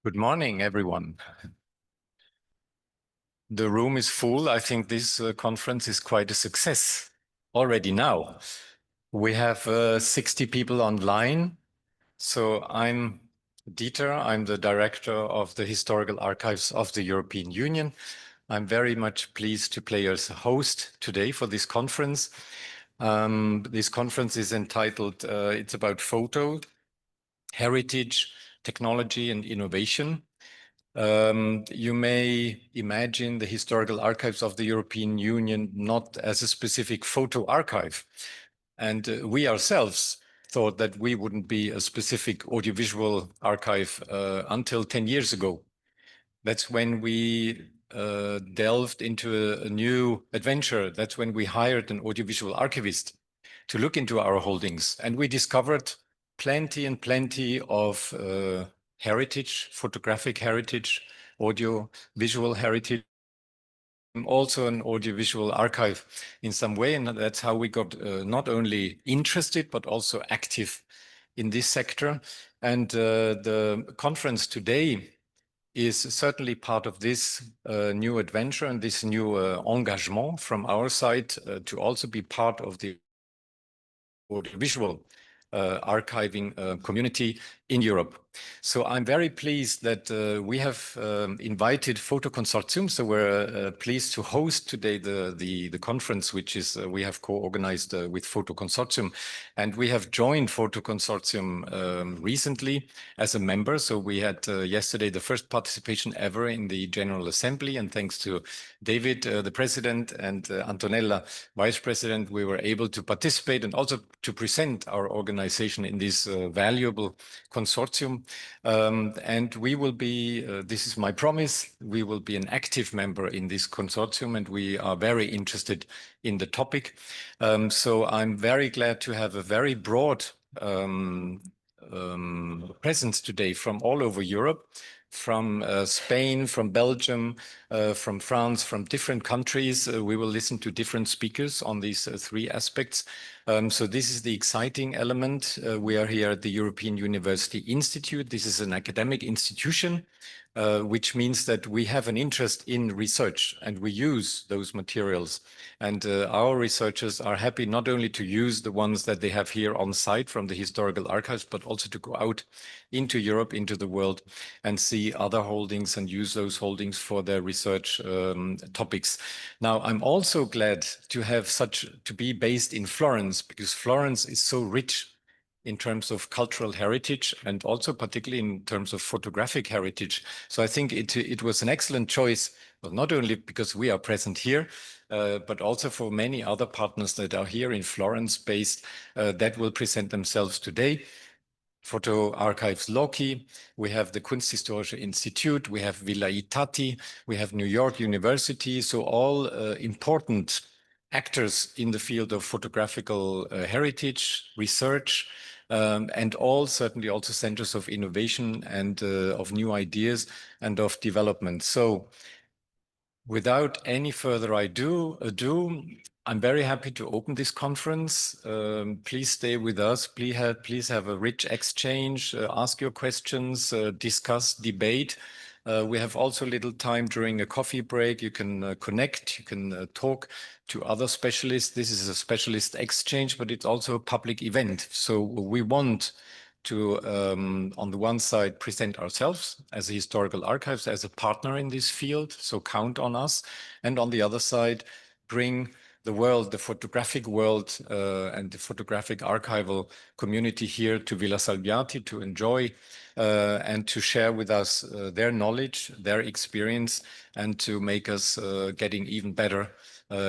Good morning, everyone. The room is full. I think this conference is quite a success already now. We have 60 people online. So I'm Dieter. I'm the director of the Historical Archives of the European Union. I'm very much pleased to play as a host today for this conference. This conference is entitled, it's about photo, heritage, technology, and innovation. You may imagine the historical archives of the European Union not as a specific photo archive. And we ourselves thought that we wouldn't be a specific audiovisual archive until 10 years ago. That's when we delved into a new adventure. That's when we hired an audiovisual archivist to look into our holdings. And we discovered plenty and plenty of heritage, photographic heritage, audio, visual heritage, also an audiovisual archive in some way. And that's how we got not only interested, but also active in this sector. And the conference today is certainly part of this new adventure and this new engagement from our side to also be part of the audiovisual archiving community in Europe. So I'm very pleased that we have invited Photoconsortium. So we're pleased to host today the conference, which is we have co-organized with Photoconsortium. And we have joined Photoconsortium recently as a member. So we had yesterday the first participation ever in the General Assembly. And thanks to David, the president, and Antonella, vice president, we were able to participate and also to present our organization in this valuable consortium. And we will be, this is my promise, we will be an active member in this consortium, and we are very interested in the topic. So I'm very glad to have a very broad presence today from all over Europe, from Spain, from Belgium, from France, from different countries. We will listen to different speakers on these three aspects. So this is the exciting element. We are here at the European University Institute. This is an academic institution, which means that we have an interest in research and we use those materials. And our researchers are happy not only to use the ones that they have here on site from the historical archives, but also to go out into Europe, into the world, and see other holdings and use those holdings for their research topics. Now, I'm also glad to be based in Florence, because Florence is so rich in terms of cultural heritage and also particularly in terms of photographic heritage. So I think it was an excellent choice, well, not only because we are present here, but also for many other partners that are here in Florence based that will present themselves today. Photo Archives Locchi, we have the Kunsthistorische Institute, we have Villa Itati, we have New York University, so all important actors in the field of photographical heritage, research, and all certainly also centers of innovation and of new ideas and of development. So without any further ado, I'm very happy to open this conference. Please stay with us. Please have a rich exchange, ask your questions, discuss, debate. We have also a little time during a coffee break. You can connect, you can talk to other specialists. This is a specialist exchange, but it's also a public event. So we want to, on the one side, present ourselves as a historical archives, as a partner in this field, so count on us. And on the other side, bring the world, the photographic world and the photographic archival community here to Villa Salviati to enjoy and to share with us their knowledge, their experience, and to make us getting even better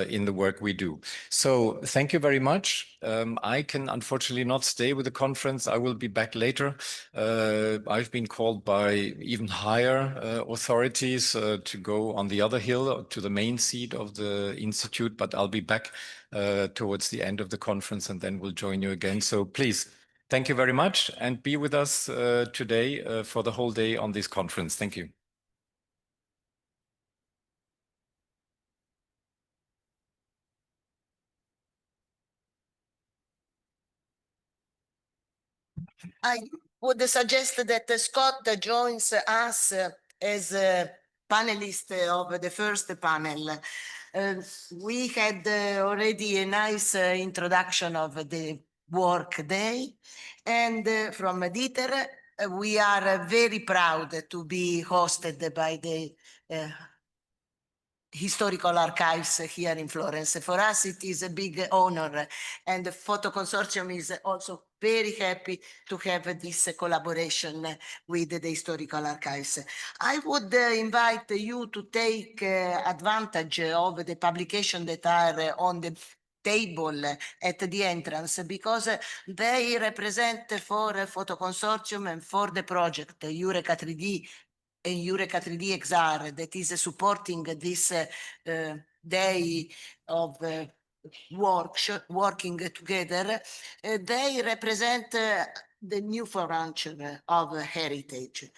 in the work we do. So thank you very much. I can unfortunately not stay with the conference. I will be back later. I've been called by even higher authorities to go on the other hill to the main seat of the institute, but I'll be back towards the end of the conference and then we'll join you again. So please, thank you very much and be with us today for the whole day on this conference. Thank you. would suggest that Scott joins us as a panelist of the first panel. We had already a nice introduction of the work day, and from Dieter, we are very proud to be hosted by the historical archives here in Florence. For us, it is a big honor, and the Photoconsortium is also very happy to have this collaboration with the historical archives. I would invite you to take advantage of the publications that are on the table at the entrance, because they represent for Photoconsortium and for the project EUreka3D and EUreka3D-XR that is supporting this day of working together. They represent the new frontier of heritage.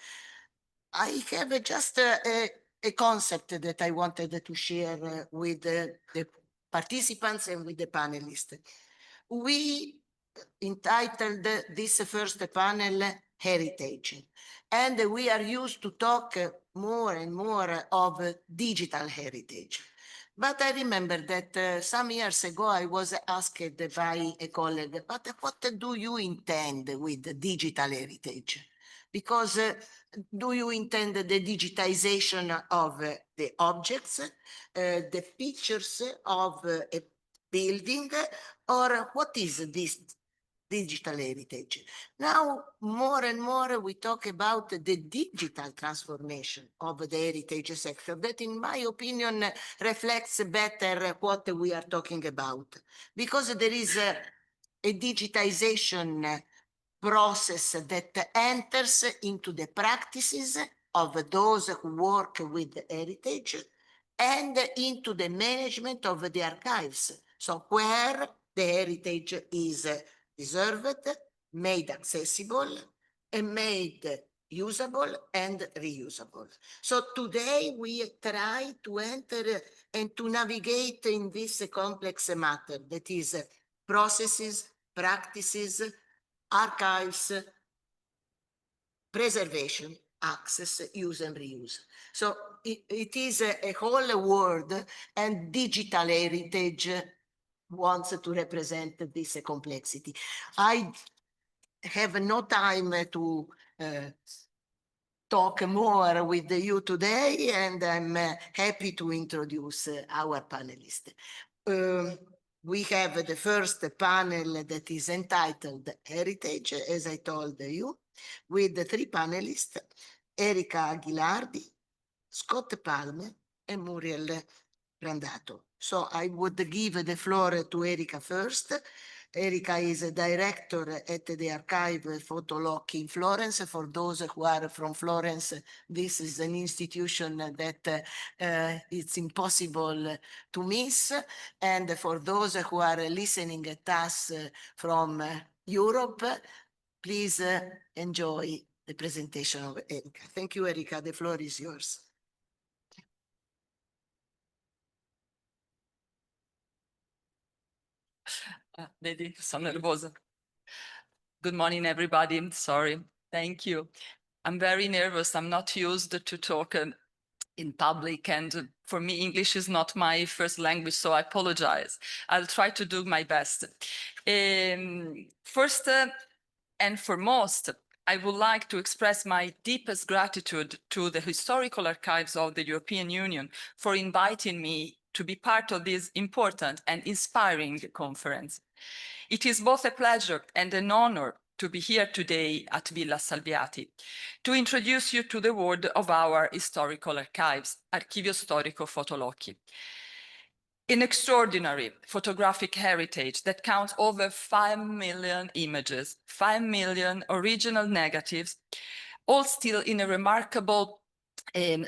I have just a concept that I wanted to share with the participants and with the panelists. We entitled this first panel Heritage, and we are used to talk more and more of digital heritage. But I remember that some years ago I was asked by a colleague, but what do you intend with digital heritage? Because do you intend the digitization of the objects, the pictures of a building, or what is this digital heritage? Now, more and more we talk about the digital transformation of the heritage sector that, in my opinion, reflects better what we are talking about. Because there is a digitization process that enters into the practices of those who work with heritage and into the management of the archives. So where the heritage is preserved, made accessible, and made usable and reusable. So today we try to enter and to navigate in this complex matter that is processes, practices, archives, preservation, access, use and reuse. So it is a whole world, and digital heritage wants to represent this complexity. I have no time to talk more with you today, and I'm happy to introduce our panelists. We have the first panel that is entitled Heritage, as I told you, with the three panelists, Erika Ghilardi, Scott Palmer, and Muriel Prandato. So I would give the floor to Erika first. Erika is a director at the Archivio Foto Locchi in Florence. For those who are from Florence, this is an institution that it's impossible to miss. And for those who are listening at us from Europe, please enjoy the presentation of Erika. Thank you, Erika. The floor is yours. Vedi, sono nervosa. Good morning, everybody. Sorry. Thank you. I'm very nervous. I'm not used to talk in public, and for me, English is not my first language, so I apologize. I'll try to do my best. First and foremost, I would like to express my deepest gratitude to the Historical Archives of the European Union for inviting me to be part of this important and inspiring conference. It is both a pleasure and an honor to be here today at Villa Salviati to introduce you to the world of our historical archives, Archivio Storico Foto Locchi. An extraordinary photographic heritage that counts over 5 million images, 5 million original negatives, all still in a remarkable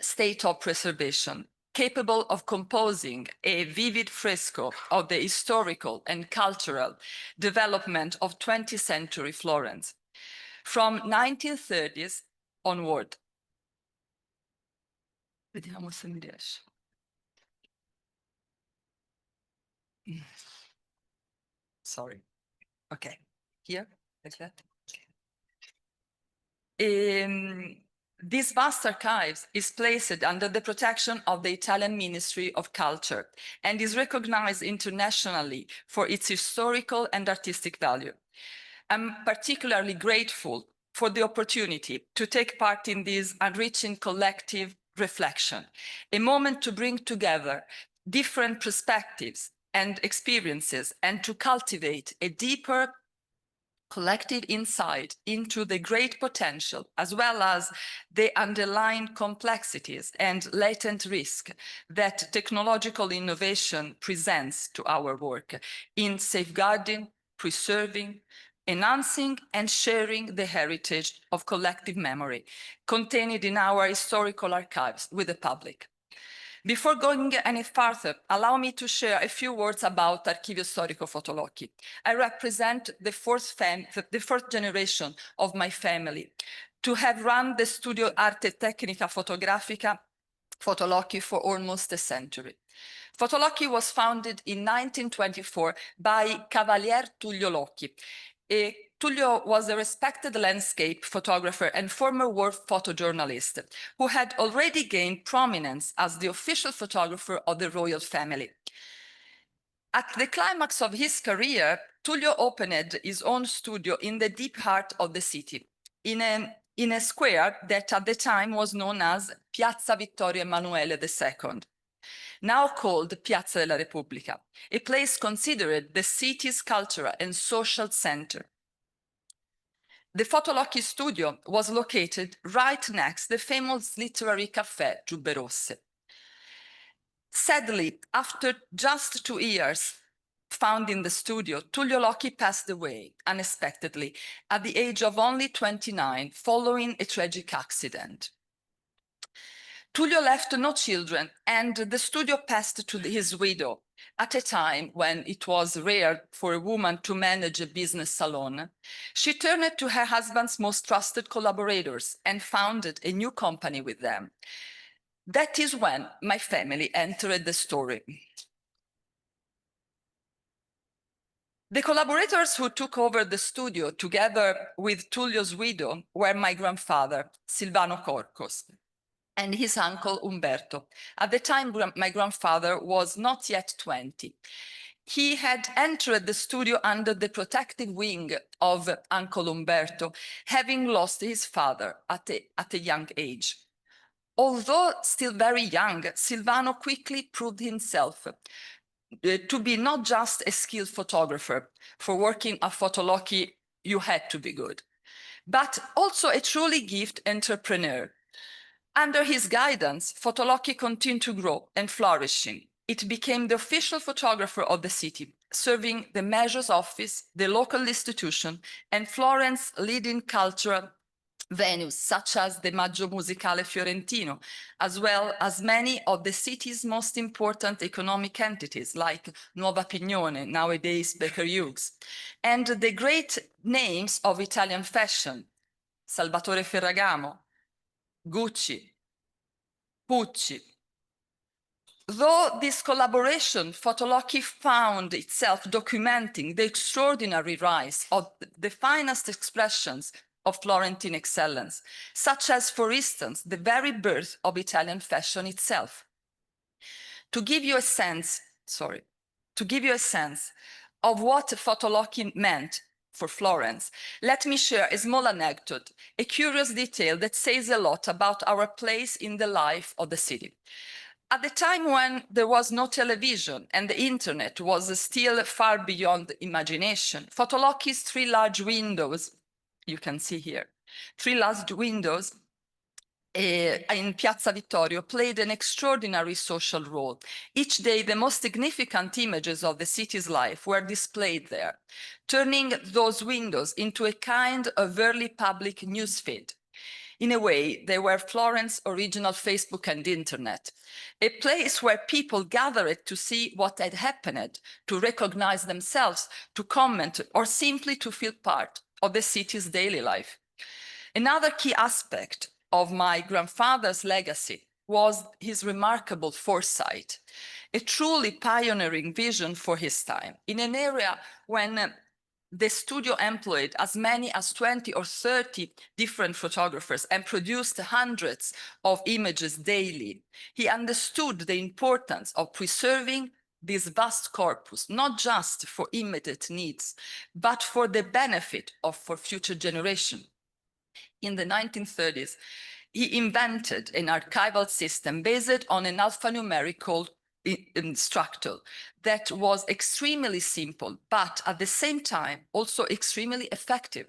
state of preservation, capable of composing a vivid fresco of the historical and cultural development of 20th century Florence. From 1930s onward. Vediamo se mi riesce. Sorry. Okay. Here, like that. Okay. This vast archive is placed under the protection of the Italian Ministry of Culture and is recognized internationally for its historical and artistic value. I'm particularly grateful for the opportunity to take part in this enriching collective reflection, a moment to bring together different perspectives and experiences and to cultivate a deeper collective insight into the great potential, as well as the underlying complexities and latent risk that technological innovation presents to our work in safeguarding, preserving, enhancing, and sharing the heritage of collective memory contained in our historical archives with the public. Before going any further, allow me to share a few words about Archivio Storico Foto Locchi. I represent the fourth generation of my family to have run the Studio Arte Tecnica Fotografica Foto Locchi for almost a century. Foto Locchi was founded in 1924 by Cavalier Tullio Locchi. Tullio was a respected landscape photographer and former war photojournalist who had already gained prominence as the official photographer of the royal family. At the climax of his career, Tullio opened his own studio in the deep heart of the city, in a square that at the time was known as Piazza Vittorio Emanuele II, now called Piazza della Repubblica, a place considered the city's cultural and social center. The Foto Locchi studio was located right next to the famous literary cafe Giubbe Rosse. Sadly, after just 2 years founding the studio, Tullio Locchi passed away unexpectedly at the age of only 29 following a tragic accident. Tullio left no children, and the studio passed to his widow at a time when it was rare for a woman to manage a business salon. She turned to her husband's most trusted collaborators and founded a new company with them. That is when my family entered the story. The collaborators who took over the studio together with Tullio's widow were my grandfather, Silvano Corcos, and his uncle Umberto. At the time, my grandfather was not yet 20. He had entered the studio under the protective wing of Uncle Umberto, having lost his father at a young age. Although still very young, Silvano quickly proved himself to be not just a skilled photographer. For working at Foto Locchi, you had to be good, but also a truly gifted entrepreneur. Under his guidance, Foto Locchi continued to grow and flourishing. It became the official photographer of the city, serving the mayor's office, the local institution, and Florence's leading cultural venues such as the Maggio Musicale Fiorentino, as well as many of the city's most important economic entities like Nuova Pignone, nowadays Baker Hughes, and the great names of Italian fashion, Salvatore Ferragamo, Gucci, Pucci. Though this collaboration, Foto Locchi found itself documenting the extraordinary rise of the finest expressions of Florentine excellence, such as, for instance, the very birth of Italian fashion itself. To give you a sense of what Foto Locchi meant for Florence, let me share a small anecdote, a curious detail that says a lot about our place in the life of the city. At the time when there was no television and the internet was still far beyond imagination, Foto Locchi's 3 large windows, you can see here, 3 large windows in Piazza Vittorio played an extraordinary social role. Each day, the most significant images of the city's life were displayed there, turning those windows into a kind of early public newsfeed. In a way, they were Florence's original Facebook and internet, a place where people gathered to see what had happened, to recognize themselves, to comment, or simply to feel part of the city's daily life. Another key aspect of my grandfather's legacy was his remarkable foresight, a truly pioneering vision for his time in an area when the studio employed as many as 20 or 30 different photographers and produced hundreds of images daily. He understood the importance of preserving this vast corpus, not just for immediate needs, but for the benefit of for future generations. In the 1930s, he invented an archival system based on an alphanumerical structure that was extremely simple, but at the same time also extremely effective.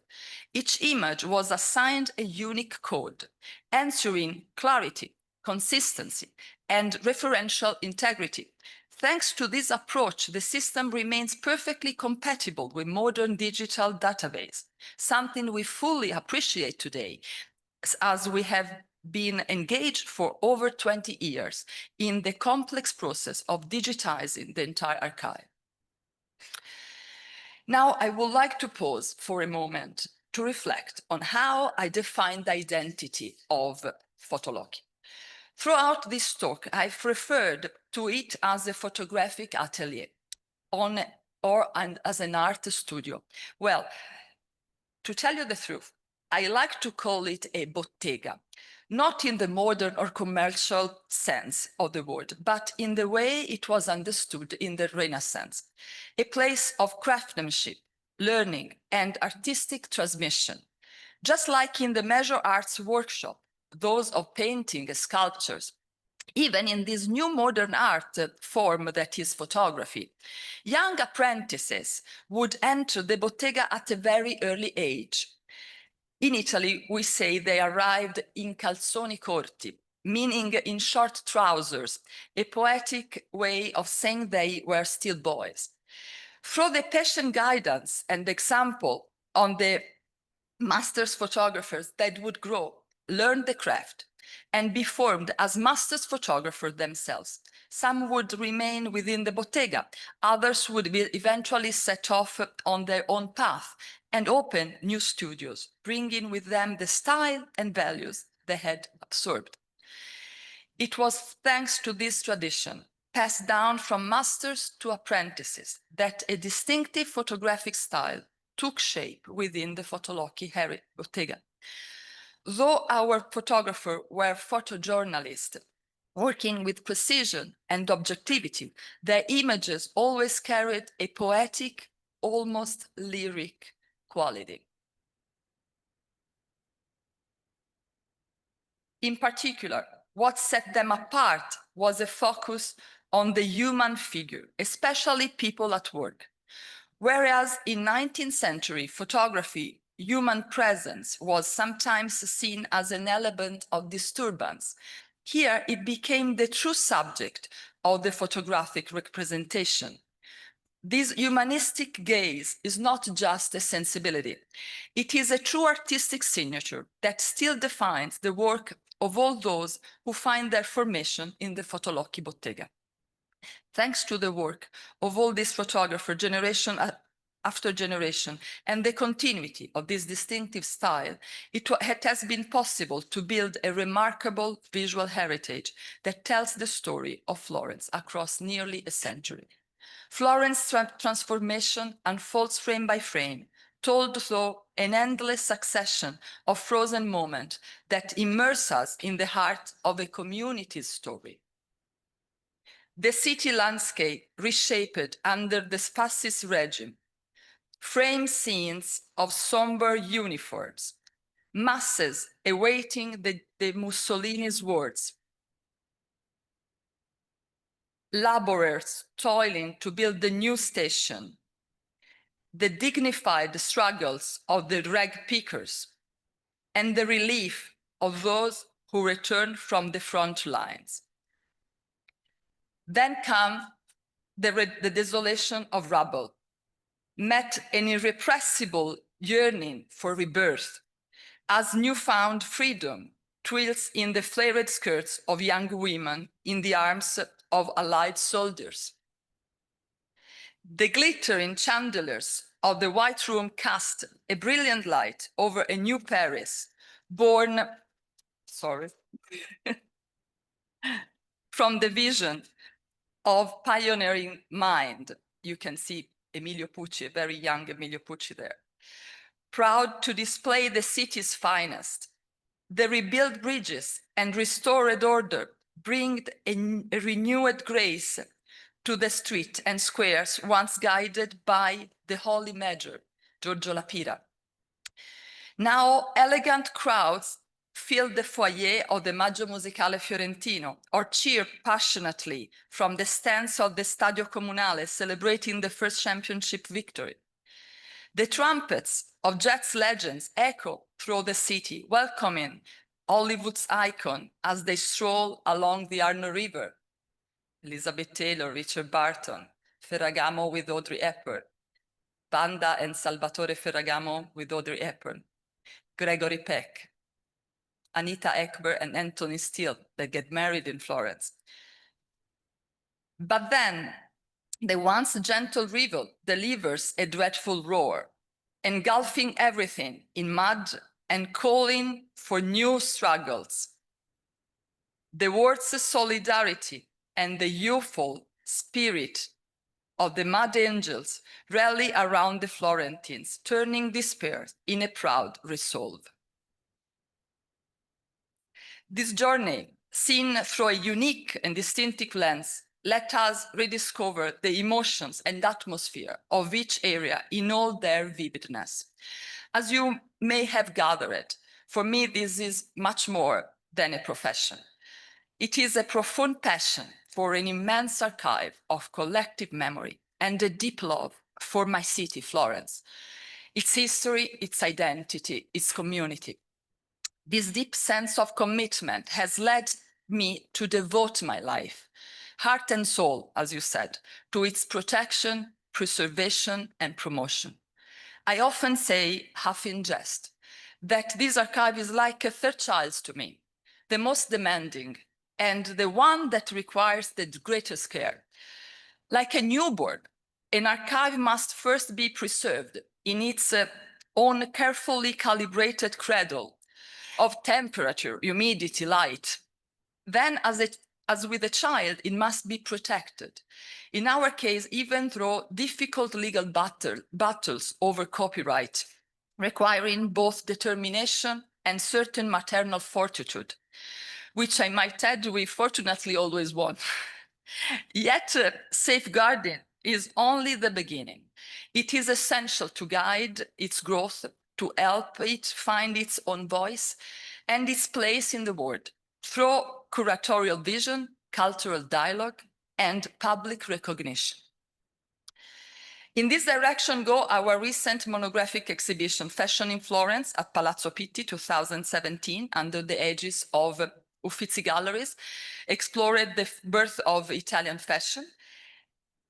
Each image was assigned a unique code, ensuring clarity, consistency, and referential integrity. Thanks to this approach, the system remains perfectly compatible with modern digital database, something we fully appreciate today, as we have been engaged for over 20 years in the complex process of digitizing the entire archive. Now, I would like to pause for a moment to reflect on how I define the identity of Locchi. Throughout this talk, I've referred to it as a photographic atelier and as an art studio. Well, to tell you the truth, I like to call it a bottega, not in the modern or commercial sense of the word, but in the way it was understood in the Renaissance, a place of craftsmanship, learning, and artistic transmission. Just like in the measure arts workshop, those of painting, sculptures, even in this new modern art form that is photography, young apprentices would enter the bottega at a very early age. In Italy, we say they arrived in calzoni corti, meaning in short trousers, a poetic way of saying they were still boys. Through the patient guidance and example on the master's photographers that would grow, learn the craft, and be formed as master's photographers themselves. Some would remain within the bottega, others would be eventually set off on their own path and open new studios, bringing with them the style and values they had absorbed. It was thanks to this tradition, passed down from masters to apprentices, that a distinctive photographic style took shape within the Locchi bottega. Though our photographers were photojournalists, working with precision and objectivity, their images always carried a poetic, almost lyric quality. In particular, what set them apart was a focus on the human figure, especially people at work. Whereas in 19th century photography, human presence was sometimes seen as an element of disturbance, here it became the true subject of the photographic representation. This humanistic gaze is not just a sensibility. It is a true artistic signature that still defines the work of all those who find their formation in the Locchi bottega. Thanks to the work of all these photographers, generation after generation, and the continuity of this distinctive style, it has been possible to build a remarkable visual heritage that tells the story of Florence across nearly a century. Florence's transformation unfolds frame by frame, told through an endless succession of frozen moments that immerse us in the heart of a community's story. The city landscape reshaped under the fascist regime, frame scenes of somber uniforms, masses awaiting the Mussolini's words, laborers toiling to build the new station, the dignified struggles of the rag pickers, and the relief of those who returned from the front lines. Then come the desolation of rubble, met an irrepressible yearning for rebirth, as newfound freedom twirls in the flared skirts of young women in the arms of Allied soldiers. The glittering chandeliers of the White Room cast a brilliant light over a new Paris, born, from the vision of pioneering mind. You can see Emilio Pucci, a very young Emilio Pucci there. Proud to display the city's finest. The rebuilt bridges and restored order bring a renewed grace to the street and squares once guided by the holy Major, Giorgio Lapira. Now elegant crowds fill the foyer of the Maggio Musicale Fiorentino or cheer passionately from the stands of the Stadio Comunale celebrating the first championship victory. The trumpets of jazz legends echo through the city, welcoming Hollywood's icon as they stroll along the Arno River. Elizabeth Taylor, Richard Barton, Ferragamo with Audrey Hepburn, Banda and Salvatore Ferragamo with Audrey Hepburn, Gregory Peck, Anita Ekberg and Anthony Steele that get married in Florence. But then the once gentle river delivers a dreadful roar, engulfing everything in mud and calling for new struggles. The words solidarity and the youthful spirit of the mud angels rally around the Florentines, turning despair in a proud resolve. This journey, seen through a unique and distinctive lens, let us rediscover the emotions and atmosphere of each area in all their vividness. As you may have gathered, for me this is much more than a profession. It is a profound passion for an immense archive of collective memory and a deep love for my city, Florence, its history, its identity, its community. This deep sense of commitment has led me to devote my life, heart and soul, as you said, to its protection, preservation, and promotion. I often say, half in jest, that this archive is like a third child to me, the most demanding, and the one that requires the greatest care. Like a newborn, an archive must first be preserved in its own carefully calibrated cradle of temperature, humidity, light. Then, as with a child, it must be protected. In our case, even through difficult legal battles over copyright, requiring both determination and certain maternal fortitude, which I might add we fortunately always won. Yet safeguarding is only the beginning. It is essential to guide its growth, to help it find its own voice and its place in the world through curatorial vision, cultural dialogue, and public recognition. In this direction go our recent monographic exhibition, Fashion in Florence at Palazzo Pitti 2017, under the aegis of Uffizi Galleries, explored the birth of Italian fashion.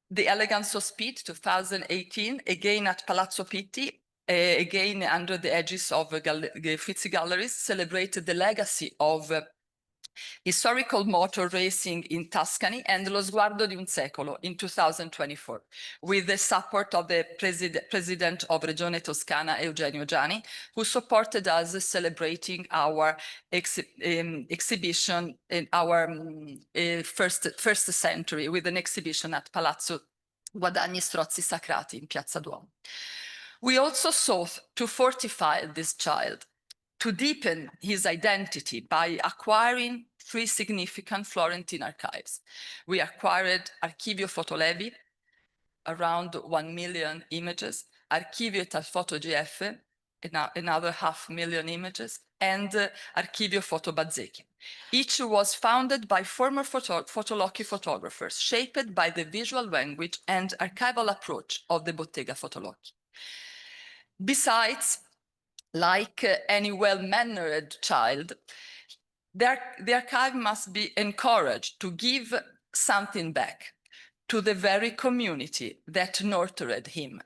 The Elegance of Speed 2018, again at Palazzo Pitti, again under the aegis of Uffizi Galleries, celebrated the legacy of historical motor racing in Tuscany and Lo Sguardo di un Secolo in 2024, with the support of the president of Regione Toscana, Eugenio Gianni, who supported us celebrating our exhibition in our first century with an exhibition at Palazzo Guadagni Strozzi Sacrati in Piazza Duomo. We also sought to fortify this child, to deepen his identity by acquiring 3 significant Florentine archives. We acquired Archivio Fotolevi, around 1 million images, Archivio tal Foto GF, another 500,000 images, and Archivio Foto Bazzecchi. Each was founded by former Locchi photographers, shaped by the visual language and archival approach of the Bottega Locchi. Besides, like any well-mannered child, the archive must be encouraged to give something back to the very community that nurtured him.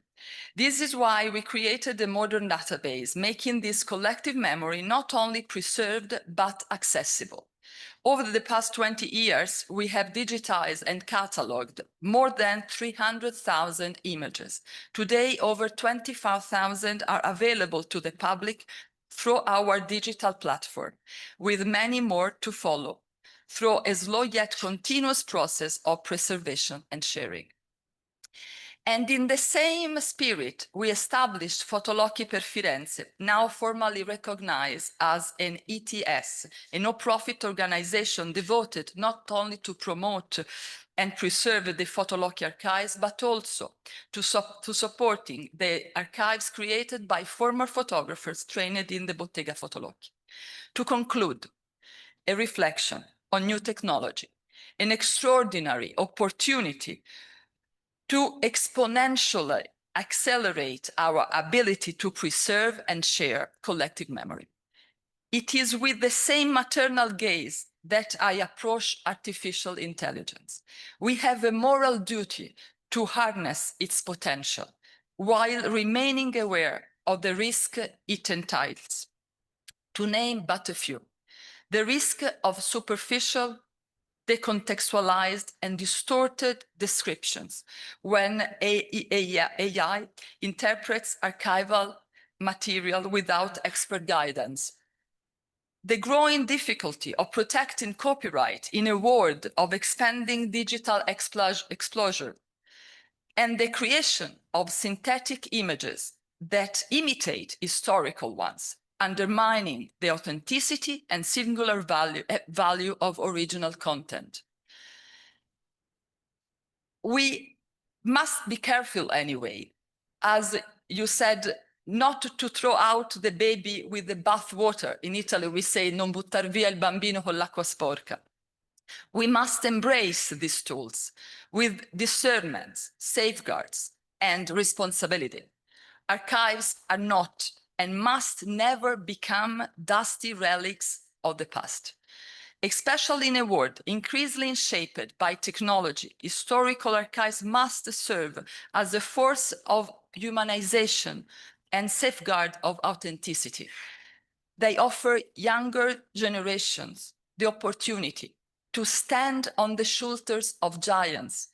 This is why we created a modern database, making this collective memory not only preserved, but accessible. Over the past 20 years, we have digitized and cataloged more than 300,000 images. Today, over 25,000 are available to the public through our digital platform, with many more to follow, through a slow yet continuous process of preservation and sharing. And in the same spirit, we established Foto Locchi per Firenze, now formally recognized as an ETS, a no-profit organization devoted not only to promote and preserve the Foto Locchi archives, but also to supporting the archives created by former photographers trained in the Bottega Foto Locchi. To conclude, a reflection on new technology, an extraordinary opportunity to exponentially accelerate our ability to preserve and share collective memory. It is with the same maternal gaze that I approach artificial intelligence. We have a moral duty to harness its potential while remaining aware of the risk it entails. To name but a few, the risk of superficial, decontextualized and distorted descriptions when AI interprets archival material without expert guidance. The growing difficulty of protecting copyright in a world of expanding digital exposure, and the creation of synthetic images that imitate historical ones, undermining the authenticity and singular value of original content. We must be careful anyway, as you said, not to throw out the baby with the bathwater. In Italy, we say non buttar via il bambino con l'acqua sporca. We must embrace these tools with discernment, safeguards, and responsibility. Archives are not and must never become dusty relics of the past. Especially in a world increasingly shaped by technology, historical archives must serve as a force of humanization and safeguard of authenticity. They offer younger generations the opportunity to stand on the shoulders of giants,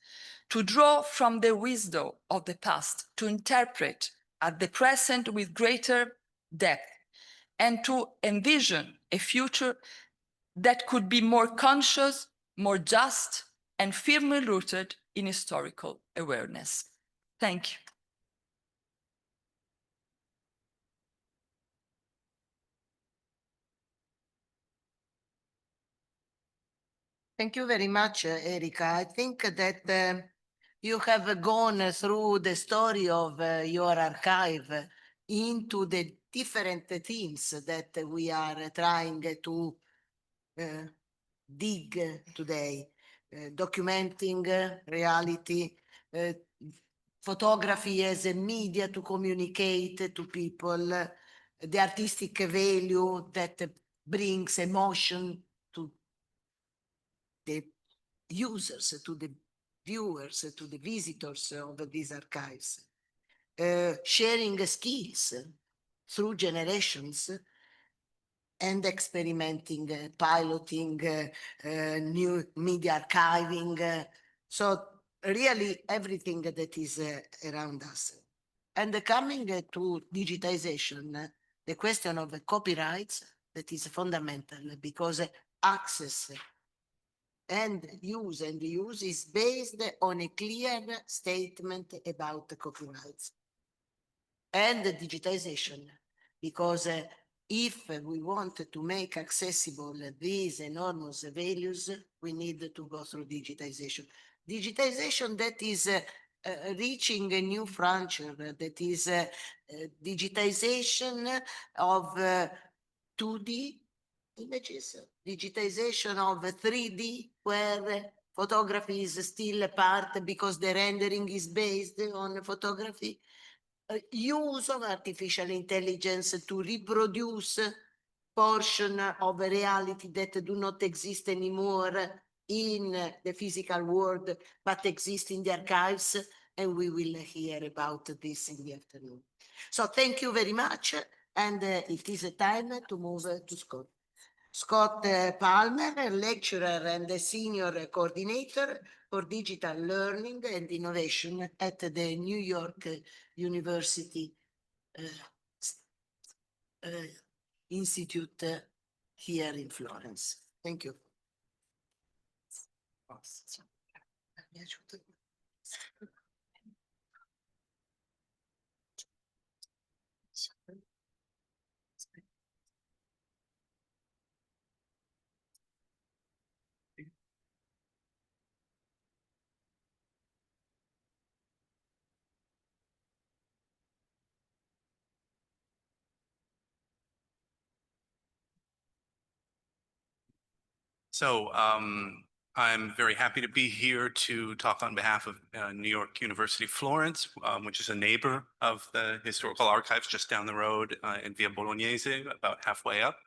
to draw from the wisdom of the past, to interpret at the present with greater depth, and to envision a future that could be more conscious, more just, and firmly rooted in historical awareness. Thank you. Thank you very much, Erika. I think that you have gone through the story of your archive into the different themes that we are trying to dig today, documenting reality, photography as a media to communicate to people, the artistic value that brings emotion to the users, to the viewers, to the visitors of these archives, sharing skills through generations, and experimenting, piloting, new media archiving. So really everything that is around us. And coming to digitization, the question of copyrights, that is fundamental because access and use is based on a clear statement about the copyrights. And the digitization, because if we want to make accessible these enormous values, we need to go through digitization. Digitization that is reaching a new frontier, that is digitization of 2D images, digitization of 3D, where photography is still a part because the rendering is based on photography. Use of artificial intelligence to reproduce portion of a reality that do not exist anymore in the physical world, but exist in the archives, and we will hear about this in the afternoon. So thank you very much, and it is a time to move to Scott. Scott Palmer, lecturer and a senior coordinator for digital learning and innovation at the New York University Institute here in Florence. Thank you. So I'm very happy to be here to talk on behalf of New York University Florence, which is a neighbor of the Historical Archives just down the road in Via Bolognese, about halfway up.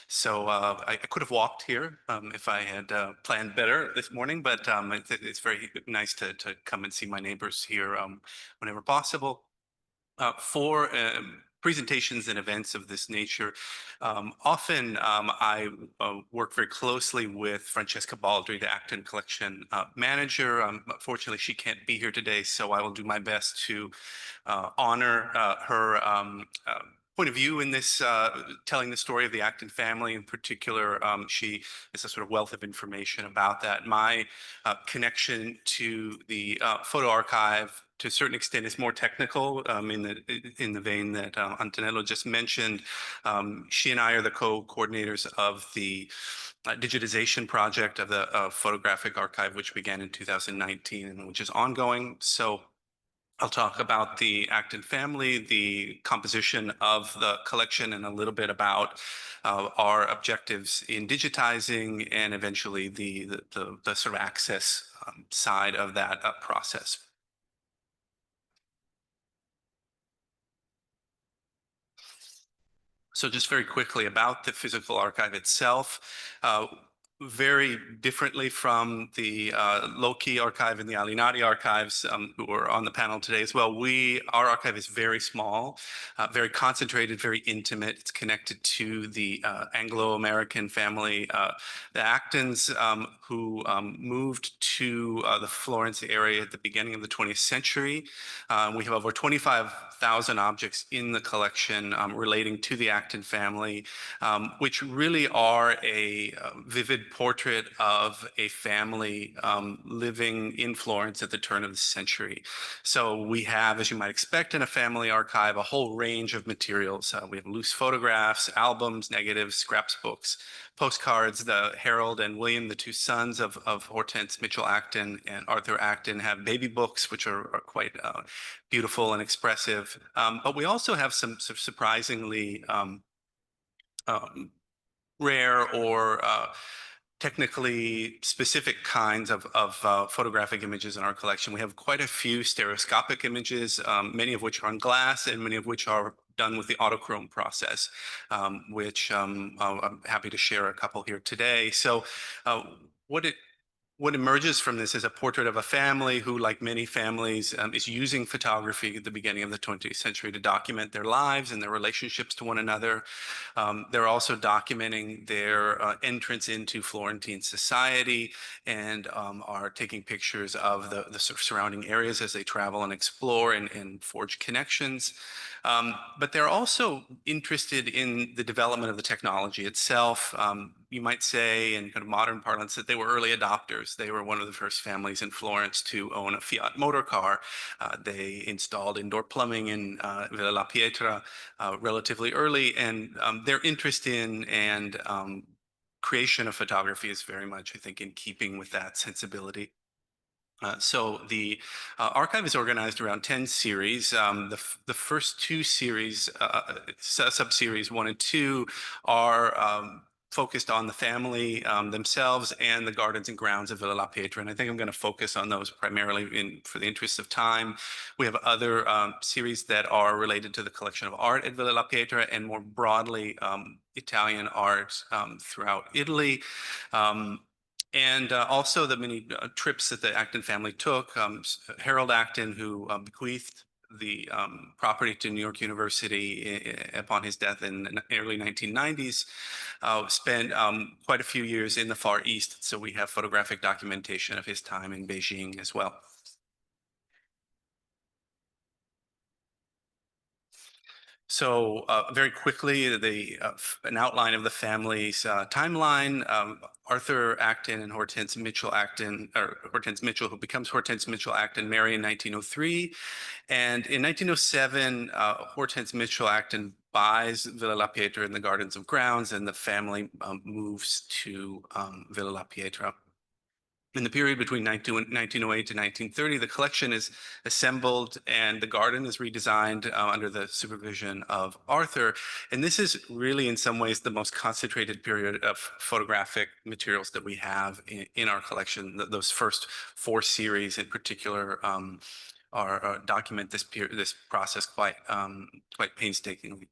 So I could have walked here if I had planned better this morning, but it's very nice to come and see my neighbors here whenever possible. For presentations and events of this nature, often I work very closely with Francesca Baldry, the Acton Collection manager. Fortunately, she can't be here today, so I will do my best to honor her point of view in this, telling the story of the Acton family in particular. She is a sort of wealth of information about that. My connection to the photo archive to a certain extent is more technical in the vein that Antonella just mentioned. She and I are the co-coordinators of the digitization project of the photographic archive, which began in 2019 and which is ongoing. So I'll talk about the Acton family, the composition of the collection, and a little bit about our objectives in digitizing and eventually the sort of access side of that process. So just very quickly about the physical archive itself. Very differently from the Locchi archive and the Alinari archives who are on the panel today as well. Our archive is very small, very concentrated, very intimate. It's connected to the Anglo-American family, the Actons, who moved to the Florence area at the beginning of the 20th century. We have over 25,000 objects in the collection relating to the Acton family, which really are a vivid portrait of a family living in Florence at the turn of the century. So we have, as you might expect in a family archive, a whole range of materials. We have loose photographs, albums, negatives, scrapbooks, postcards. The Harold and William, the two sons of Hortense Mitchell Acton and Arthur Acton, have baby books, which are quite beautiful and expressive. But we also have some surprisingly rare or technically specific kinds of photographic images in our collection. We have quite a few stereoscopic images, many of which are on glass and many of which are done with the autochrome process, which I'm happy to share a couple here today. So what emerges from this is a portrait of a family who, like many families, is using photography at the beginning of the 20th century to document their lives and their relationships to one another. They're also documenting their entrance into Florentine society and are taking pictures of the sort of surrounding areas as they travel and explore and forge connections. But they're also interested in the development of the technology itself. You might say in kind of modern parlance that they were early adopters. They were one of the first families in Florence to own a Fiat motor car. They installed indoor plumbing in Villa La Pietra relatively early, and their interest in and creation of photography is very much, I think, in keeping with that sensibility. So the archive is organized around 10 series. The first two series, sub-series 1 and 2, are focused on the family themselves and the gardens and grounds of Villa La Pietra. And I think I'm going to focus on those primarily for the interest of time. We have other series that are related to the collection of art at Villa La Pietra and more broadly Italian art throughout Italy. And also the many trips that the Acton family took. Harold Acton, who bequeathed the property to New York University upon his death in the early 1990s, spent quite a few years in the Far East. So we have photographic documentation of his time in Beijing as well. So very quickly, an outline of the family's timeline. Arthur Acton and Hortense Mitchell Acton, or Hortense Mitchell, who becomes Hortense Mitchell Acton, marry in 1903. And in 1907, Hortense Mitchell Acton buys Villa La Pietra in the Gardens of Grounds, and the family moves to Villa La Pietra. In the period between 1908 to 1930, the collection is assembled and the garden is redesigned under the supervision of Arthur. And this is really, in some ways, the most concentrated period of photographic materials that we have in our collection. Those first 4 series in particular document this process quite painstakingly.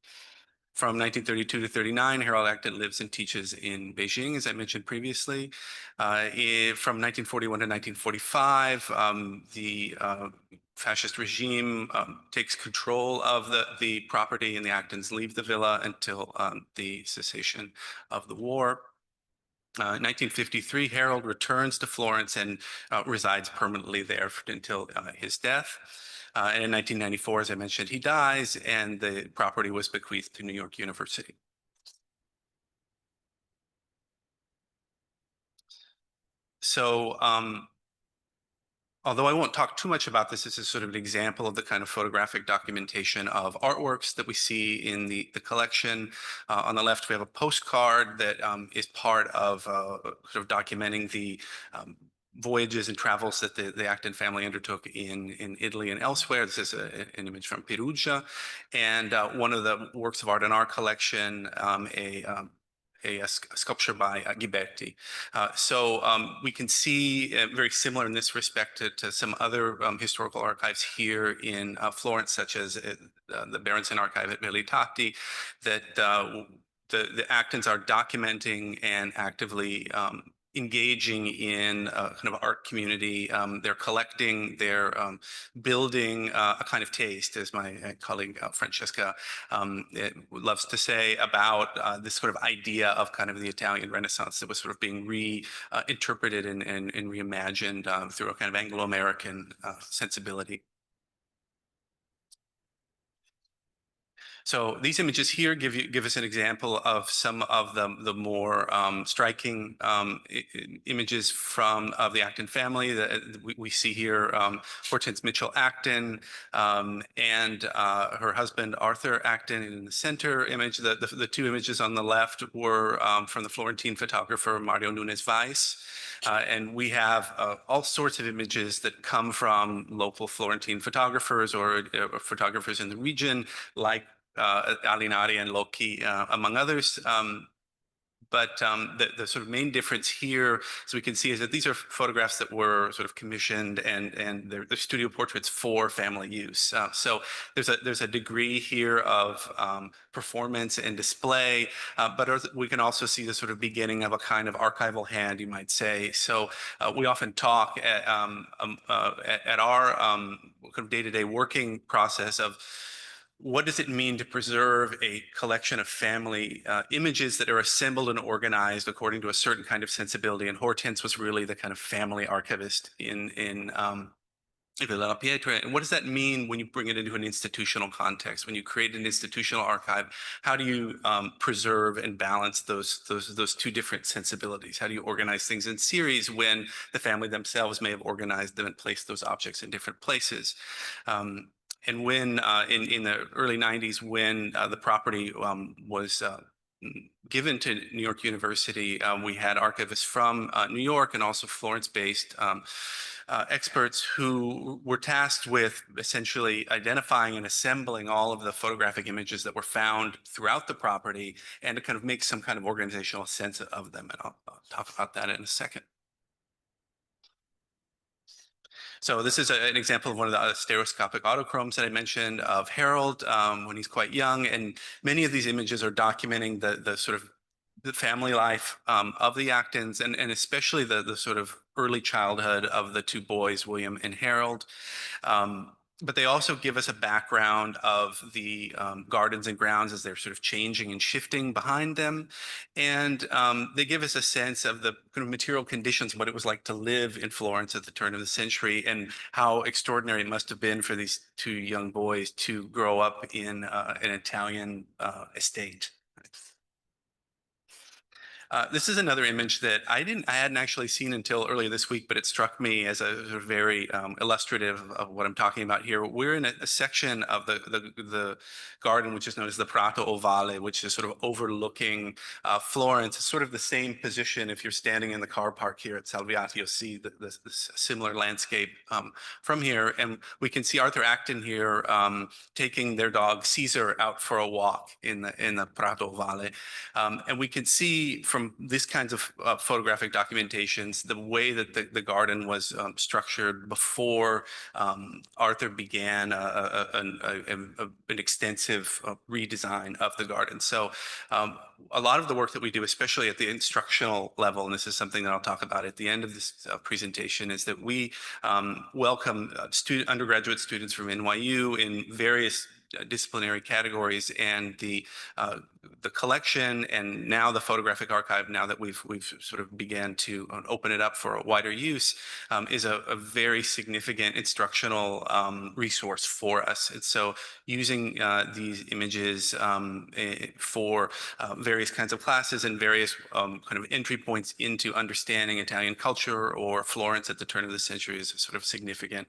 From 1932 to 39, Harold Acton lives and teaches in Beijing, as I mentioned previously. From 1941 to 1945, the fascist regime takes control of the property, and the Actons leave the villa until the cessation of the war. In 1953, Harold returns to Florence and resides permanently there until his death. And in 1994, as I mentioned, he dies, and the property was bequeathed to New York University. So, although I won't talk too much about this, this is sort of an example of the kind of photographic documentation of artworks that we see in the collection. On the left, we have a postcard that is part of sort of documenting the voyages and travels that the Acton family undertook in Italy and elsewhere. This is an image from Perugia. And one of the works of art in our collection, a sculpture by Ghilardi. We can see very similar in this respect to some other historical archives here in Florence, such as the Berenson Archive at Militati, that the Actons are documenting and actively engaging in kind of art community. They're collecting, they're building a kind of taste, as my colleague Francesca loves to say, about this sort of idea of kind of the Italian Renaissance that was sort of being reinterpreted and reimagined through a kind of Anglo-American sensibility. So these images here give us an example of some of the more striking images of the Acton family. We see here Hortense Mitchell Acton and her husband Arthur Acton in the center image. The 2 images on the left were from the Florentine photographer Mario Nunes Weiss. And we have all sorts of images that come from local Florentine photographers or photographers in the region, like Alinari and Locchi, among others. But the sort of main difference here, as we can see, is that these are photographs that were sort of commissioned and they're studio portraits for family use. So there's a degree here of performance and display, but we can also see the sort of beginning of a kind of archival hand, you might say. So we often talk at our kind of day-to-day working process of what does it mean to preserve a collection of family images that are assembled and organized according to a certain kind of sensibility? And Hortense was really the kind of family archivist in Villa Pietra. And what does that mean when you bring it into an institutional context? When you create an institutional archive, how do you preserve and balance those 2 different sensibilities? How do you organize things in series when the family themselves may have organized them and placed those objects in different places? And when in the early 90s, when the property was given to New York University, we had archivists from New York and also Florence-based experts who were tasked with essentially identifying and assembling all of the photographic images that were found throughout the property and to kind of make some kind of organizational sense of them. And I'll talk about that in a second. So this is an example of one of the stereoscopic autochromes that I mentioned of Harold when he's quite young. And many of these images are documenting the sort of the family life of the Actons and especially the sort of early childhood of the 2 boys, William and Harold. But they also give us a background of the gardens and grounds as they're sort of changing and shifting behind them. And they give us a sense of the kind of material conditions, what it was like to live in Florence at the turn of the century and how extraordinary it must have been for these 2 young boys to grow up in an Italian estate. This is another image that I hadn't actually seen until earlier this week, but it struck me as a sort of very illustrative of what I'm talking about here. We're in a section of the garden, which is known as the Prato Ovale, which is sort of overlooking Florence. It's sort of the same position. If you're standing in the car park here at Salviati, you'll see this similar landscape from here. And we can see Arthur Acton here taking their dog Caesar out for a walk in the Prato Ovale. And we can see from these kinds of photographic documentations the way that the garden was structured before Arthur began an extensive redesign of the garden. So a lot of the work that we do, especially at the instructional level, and this is something that I'll talk about at the end of this presentation, is that we welcome undergraduate students from NYU in various disciplinary categories, and the collection and now the photographic archive, now that we've sort of began to open it up for a wider use, is a very significant instructional resource for us. And so using these images for various kinds of classes and various kind of entry points into understanding Italian culture or Florence at the turn of the century is a sort of significant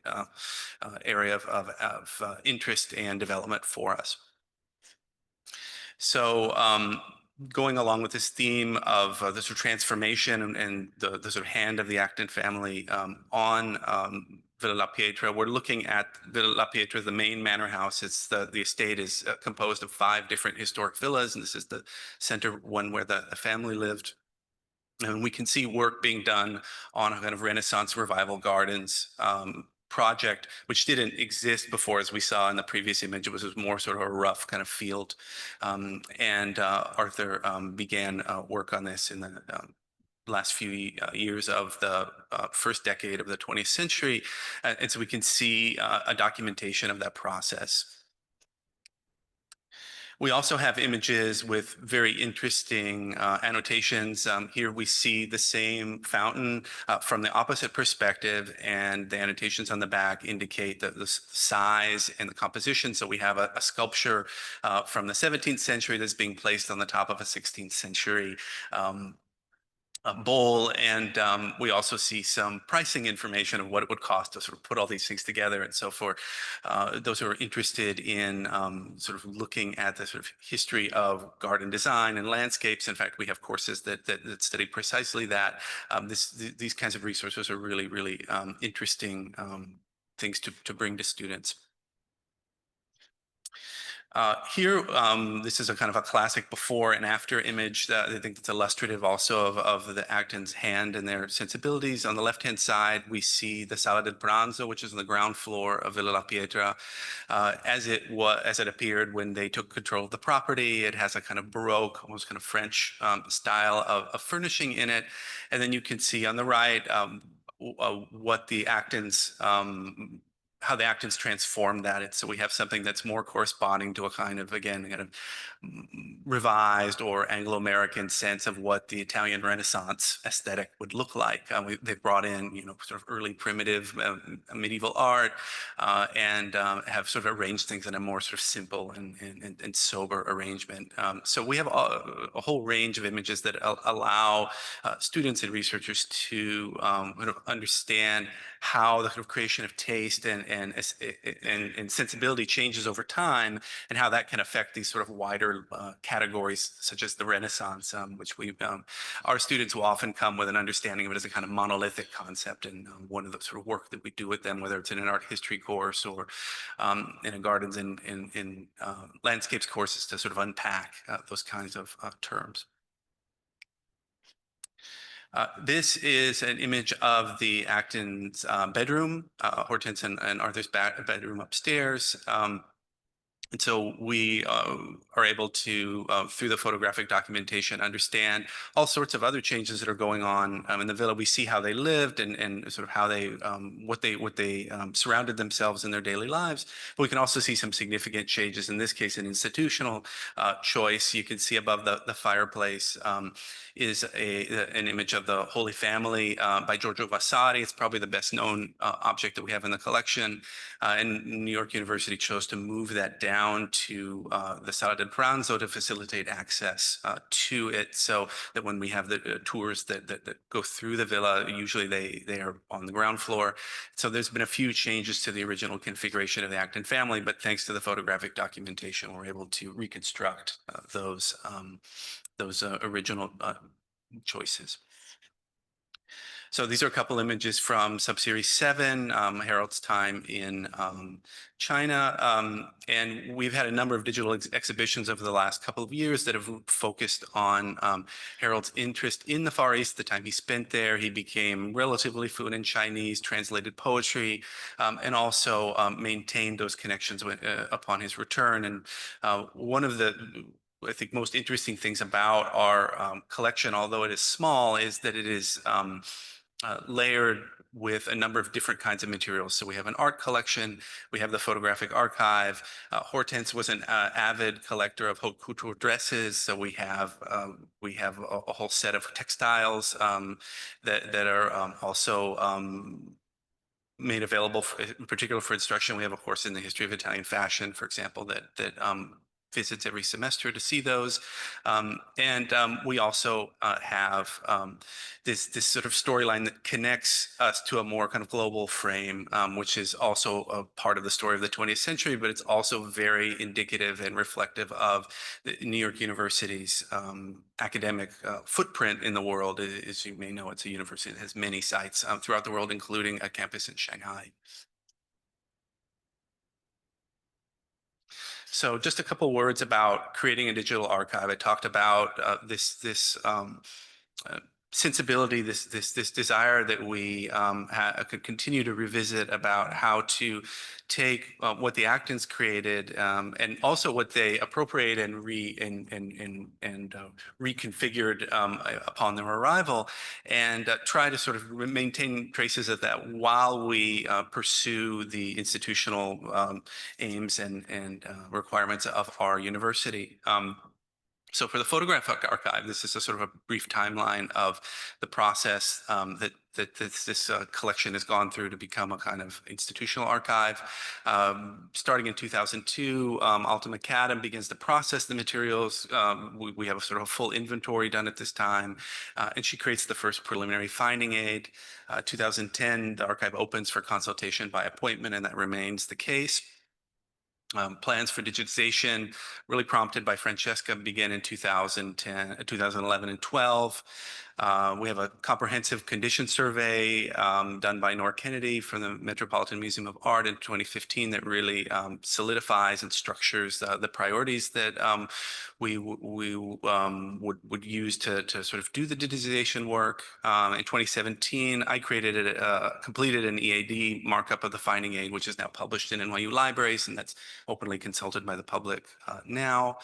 area of interest and development for us. So going along with this theme of the sort of transformation and the sort of hand of the Acton family on Villa La Pietra, we're looking at Villa La Pietra, the main manor house. It's the estate is composed of 5 different historic villas, and this is the center one where the family lived. And we can see work being done on a kind of Renaissance revival gardens project, which didn't exist before, as we saw in the previous image. It was more sort of a rough kind of field. And Arthur began work on this in the last few years of the first decade of the 20th century. And so we can see a documentation of that process. We also have images with very interesting annotations. Here we see the same fountain from the opposite perspective, and the annotations on the back indicate the size and the composition. So we have a sculpture from the 17th century that's being placed on the top of a 16th century bowl, and we also see some pricing information of what it would cost to sort of put all these things together. And so for those who are interested in sort of looking at the sort of history of garden design and landscapes, in fact, we have courses that study precisely that. These kinds of resources are really, really interesting things to bring to students. Here, this is a kind of a classic before and after image that I think that's illustrative also of the Acton's hand and their sensibilities. On the left-hand side, we see the Sala del Pranzo, which is on the ground floor of Villa La Pietra, as it appeared when they took control of the property. It has a kind of Baroque, almost kind of French style of furnishing in it. And then you can see on the right what the Actons how the Actons transformed that. And so we have something that's more corresponding to a kind of, again, kind of revised or Anglo-American sense of what the Italian Renaissance aesthetic would look like. They've brought in, sort of early primitive medieval art and have sort of arranged things in a more sort of simple and sober arrangement. So we have a whole range of images that allow students and researchers to kind of understand how the sort of creation of taste and sensibility changes over time, and how that can affect these sort of wider categories, such as the Renaissance, which our students will often come with an understanding of it as a kind of monolithic concept. And one of the sort of work that we do with them, whether it's in an art history course or in a gardens and landscapes course, is to sort of unpack those kinds of terms. This is an image of the Acton's bedroom, Hortense and Arthur's bedroom upstairs. And so we are able to, through the photographic documentation, understand all sorts of other changes that are going on in the villa. We see how they lived and sort of how they, what they surrounded themselves in their daily lives. But we can also see some significant changes, in this case, an institutional choice. You can see above the fireplace is an image of the Holy Family by Giorgio Vasari. It's probably the best known object that we have in the collection. And New York University chose to move that down ground to the Sala del Pranzo to facilitate access to it, so that when we have the tours that go through the villa, usually they are on the ground floor. So there's been a few changes to the original configuration of the Acton family, but thanks to the photographic documentation, we're able to reconstruct those original choices. So these are a couple images from subseries 7, Harold's time in China. And we've had a number of digital exhibitions over the last couple of years that have focused on Harold's interest in the Far East, the time he spent there. He became relatively fluent in Chinese, translated poetry, and also maintained those connections upon his return. And one of the I think most interesting things about our collection, although it is small, is that it is layered with a number of different kinds of materials. So we have an art collection, we have the photographic archive. Hortense was an avid collector of haute couture dresses, so we have a whole set of textiles that are also made available in particular for instruction. We have a course in the history of Italian fashion, for example, that visits every semester to see those. We also have this sort of storyline that connects us to a more kind of global frame, which is also a part of the story of the 20th century, but it's also very indicative and reflective of the New York University's academic footprint in the world. As you may know, it's a university that has many sites throughout the world, including a campus in Shanghai. So just a couple words about creating a digital archive. I talked about this sensibility, this desire that we could continue to revisit about how to take what the Actons created and also what they appropriated and reconfigured upon their arrival, and try to sort of maintain traces of that while we pursue the institutional aims and requirements of our university. So for the photographic archive, this is a sort of a brief timeline of the process that this collection has gone through to become a kind of institutional archive. Starting in 2002, Alta McAdam begins to process the materials. We have a sort of a full inventory done at this time, and she creates the first preliminary finding aid. 2010, the archive opens for consultation by appointment, and that remains the case. Plans for digitization, really prompted by Francesca, began in 2011 and 12. We have a comprehensive condition survey done by Nora Kennedy from the Metropolitan Museum of Art in 2015 that really solidifies and structures the priorities that we would use to sort of do the digitization work. In 2017, I completed an EAD markup of the finding aid, which is now published in NYU libraries, and that's openly consulted by the public now.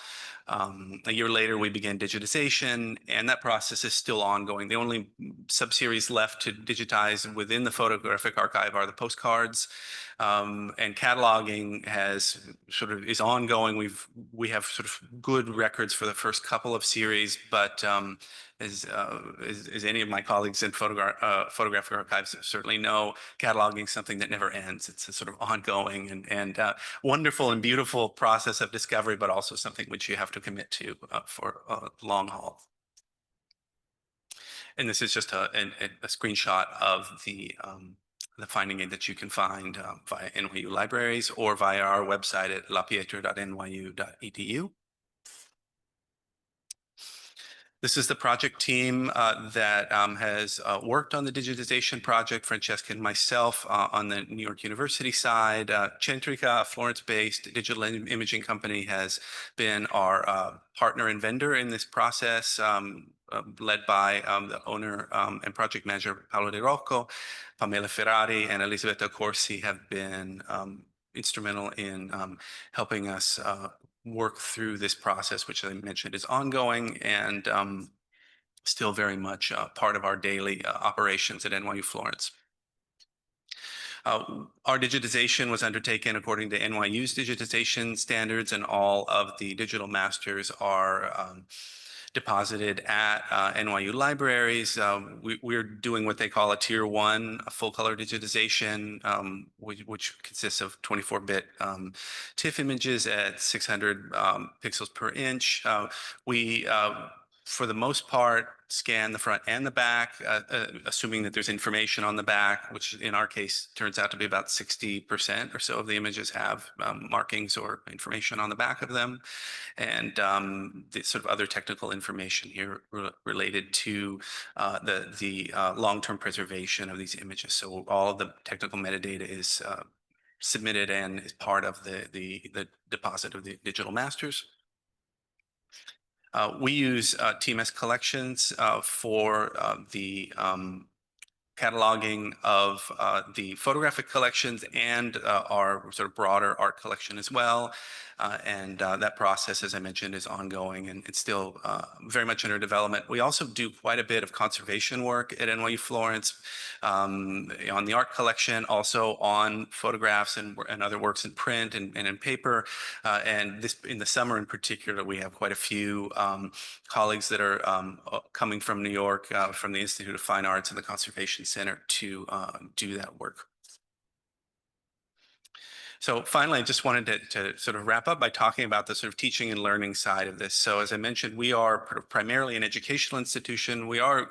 A year later, we began digitization, and that process is still ongoing. The only subseries left to digitize within the photographic archive are the postcards, and cataloging is ongoing. We have sort of good records for the first couple of series, but as any of my colleagues in photographic archives certainly know, cataloging is something that never ends. It's a sort of ongoing and wonderful and beautiful process of discovery, but also something which you have to commit to for a long haul. And this is just a screenshot of the finding aid that you can find via NYU libraries or via our website at lapietra.nyu.edu. This is the project team that has worked on the digitization project, Francesca and myself on the New York University side. Centrica, a Florence-based digital imaging company, has been our partner and vendor in this process, led by the owner and project manager Paolo De Rocco. Pamela Ferrari and Elisabetta Corsi have been instrumental in helping us work through this process, which I mentioned is ongoing and still very much part of our daily operations at NYU Florence. Our digitization was undertaken according to NYU's digitization standards, and all of the digital masters are deposited at NYU libraries. We're doing what they call a tier 1, a full color digitization, which consists of 24-bit TIFF images at 600 pixels per inch. We for the most part, scan the front and the back, assuming that there's information on the back, which in our case turns out to be about 60% or so of the images have markings or information on the back of them. And the sort of other technical information here related to the long-term preservation of these images. So all of the technical metadata is submitted and is part of the deposit of the digital masters. We use TMS collections for the cataloging of the photographic collections and our sort of broader art collection as well. And that process, as I mentioned, is ongoing and it's still very much under development. We also do quite a bit of conservation work at NYU Florence on the art collection, also on photographs and other works in print and in paper. And this in the summer in particular, we have quite a few colleagues that are coming from New York, from the Institute of Fine Arts and the Conservation Center to do that work. So finally, I just wanted to sort of wrap up by talking about the sort of teaching and learning side of this. So as I mentioned, we are primarily an educational institution. We are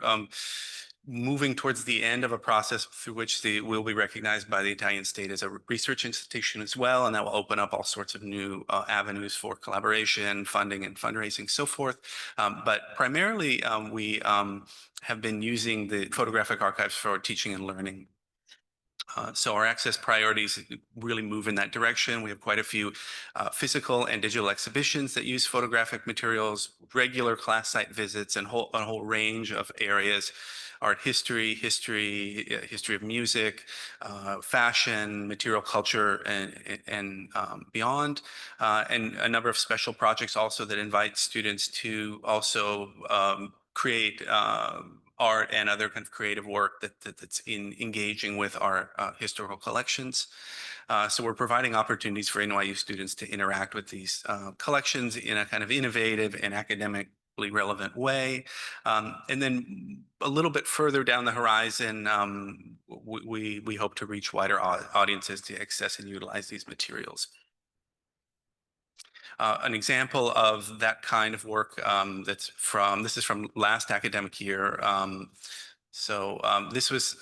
moving towards the end of a process through which we'll be recognized by the Italian state as a research institution as well, and that will open up all sorts of new avenues for collaboration, funding, and fundraising, so forth. But primarily, we have been using the photographic archives for teaching and learning. So our access priorities really move in that direction. We have quite a few physical and digital exhibitions that use photographic materials, regular class site visits, and a whole range of areas: art history, history of music, fashion, material culture, and beyond, and a number of special projects also that invite students to also create art and other kind of creative work that's engaging with our historical collections. So we're providing opportunities for NYU students to interact with these collections in a kind of innovative and academically relevant way. And then a little bit further down the horizon, we hope to reach wider audiences to access and utilize these materials. An example of that kind of work this is from last academic year. This was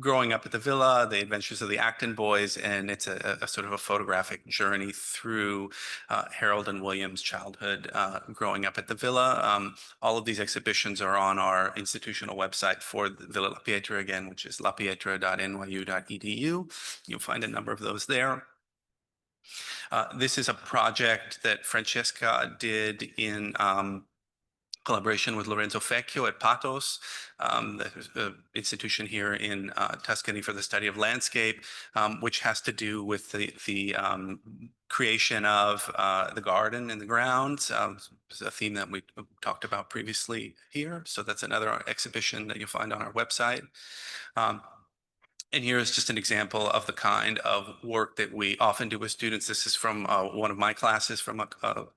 growing up at the Villa, The Adventures of the Acton Boys, and it's a sort of a photographic journey through Harold and William's childhood growing up at the Villa. All of these exhibitions are on our institutional website for the Villa La Pietra again, which is lapietra.nyu.edu. You'll find a number of those there. This is a project that Francesca did in collaboration with Lorenzo Fecchio at Patos, the institution here in Tuscany for the study of landscape, which has to do with the creation of the garden and the grounds. It's a theme that we talked about previously here. So that's another exhibition that you'll find on our website. And here is just an example of the kind of work that we often do with students. This is from one of my classes from a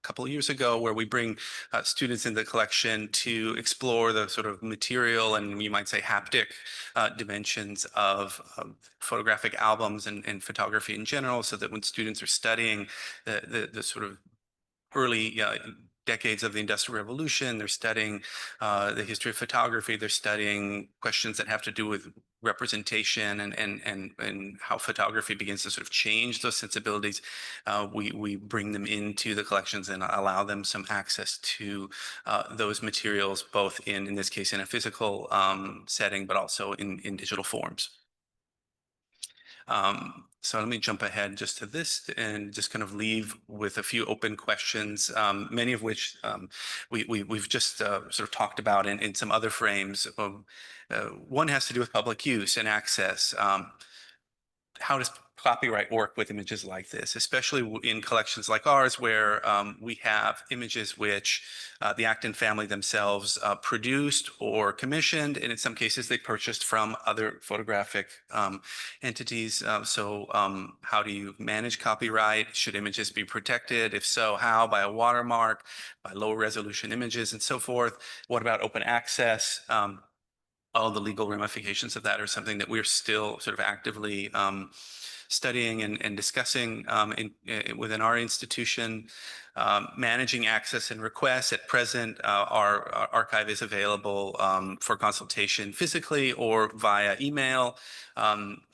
couple of years ago, where we bring students in the collection to explore the sort of material and you might say haptic dimensions of photographic albums and photography in general, so that when students are studying the sort of early decades of the Industrial Revolution, they're studying the history of photography, they're studying questions that have to do with representation and how photography begins to sort of change those sensibilities. We bring them into the collections and allow them some access to those materials, both in this case in a physical setting, but also in digital forms. So let me jump ahead just to this and just kind of leave with a few open questions, many of which we've just sort of talked about in some other frames. One has to do with public use and access. how does copyright work with images like this, especially in collections like ours, where we have images which the Acton family themselves produced or commissioned, and in some cases they purchased from other photographic entities. So how do you manage copyright? Should images be protected? If so, how? By a watermark, by low resolution images, and so forth. What about open access? All the legal ramifications of that are something that we're still sort of actively studying and discussing within our institution. Managing access and requests. At present, our archive is available for consultation physically or via email.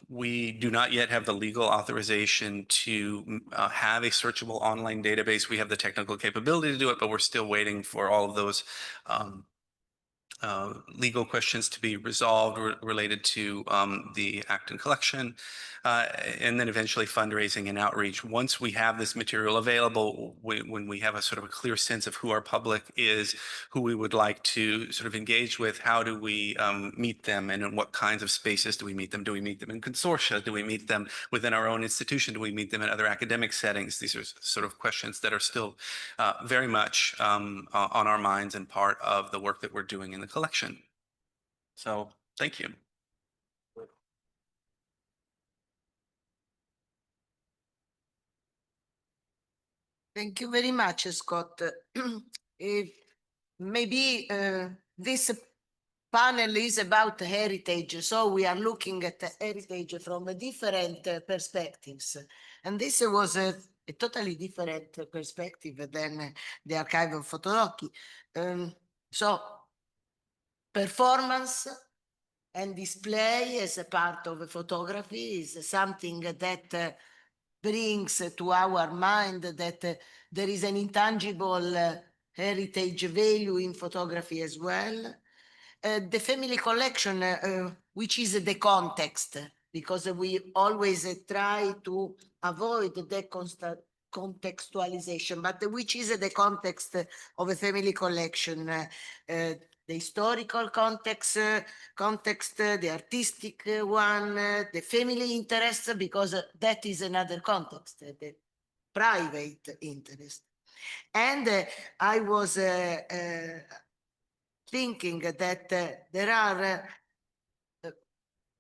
We do not yet have the legal authorization to have a searchable online database. We have the technical capability to do it, but we're still waiting for all of those legal questions to be resolved related to the Acton collection, and then eventually fundraising and outreach. Once we have this material available, when we have a sort of a clear sense of who our public is, who we would like to sort of engage with, how do we meet them, and in what kinds of spaces do we meet them? Do we meet them in consortia? Do we meet them within our own institution? Do we meet them in other academic settings? These are sort of questions that are still very much on our minds and part of the work that we're doing in the collection. So thank you. Thank you very much, Scott. Maybe this panel is about heritage, so we are looking at heritage from different perspectives. And this was a totally different perspective than the archive of Foto Locchi. So performance and display as a part of photography is something that brings to our mind that there is an intangible heritage value in photography as well. The family collection, which is the context, because we always try to avoid the contextualization, but which is the context of a family collection, the historical context, the artistic one, the family interest, because that is another context, the private interest. And I was thinking that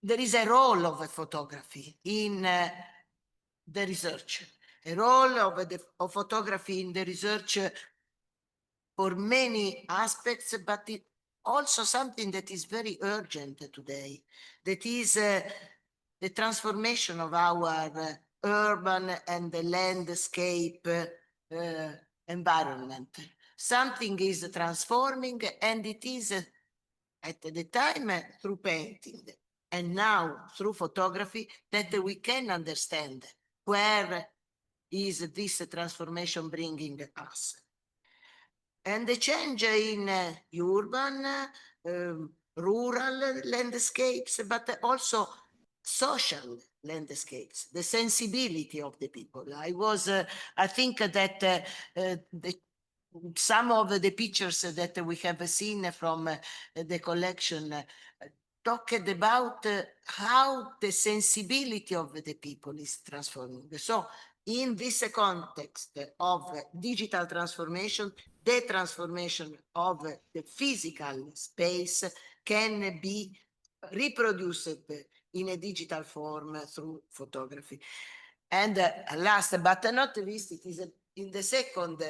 there is a role of a photography in the research, a role of photography in the research for many aspects, but it also something that is very urgent today, that is the transformation of our urban and the landscape environment. Something is transforming, and it is at the time through painting and now through photography that we can understand where is this transformation bringing us. And the change in urban, rural landscapes, but also social landscapes, the sensibility of the people. I think that some of the pictures that we have seen from the collection talked about how the sensibility of the people is transforming. So in this context of digital transformation, the transformation of the physical space can be reproduced in a digital form through photography. And last but not least, it is in the second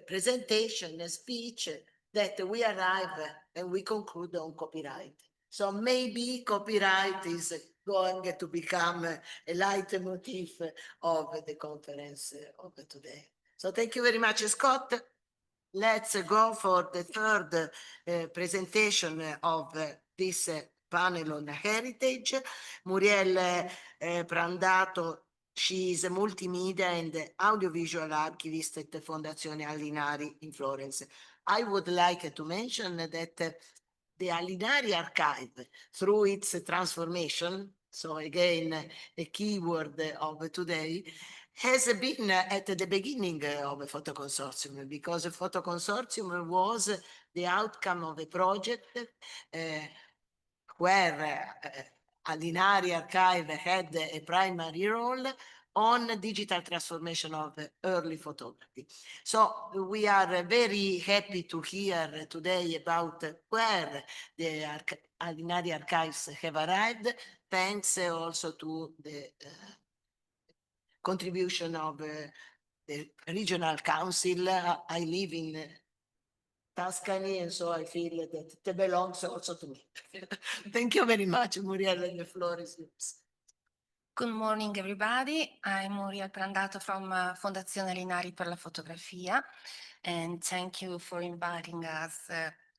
presentation, a speech, that we arrive and we conclude on copyright. So maybe copyright is going to become a leitmotif of the conference of today. So thank you very much, Scott. Let's go for the third presentation of this panel on heritage. Muriel Prandato, she is a multimedia and audiovisual archivist at the Fondazione Alinari in Florence. I would like to mention that the Alinari archive, through its transformation, so again, a keyword of today, has been at the beginning of a Photoconsortium, because a Photoconsortium was the outcome of a project where Alinari archive had a primary role on digital transformation of early photography. So we are very happy to hear today about where the Alinari archives have arrived, thanks also to the contribution of the regional council. I live in Tuscany, and so I feel that it belongs also to me. Thank you very much, Muriel, and the floor is yours. Good morning, everybody. I'm Muriel Prandato from Fondazione Alinari per la fotografia, and thank you for inviting us.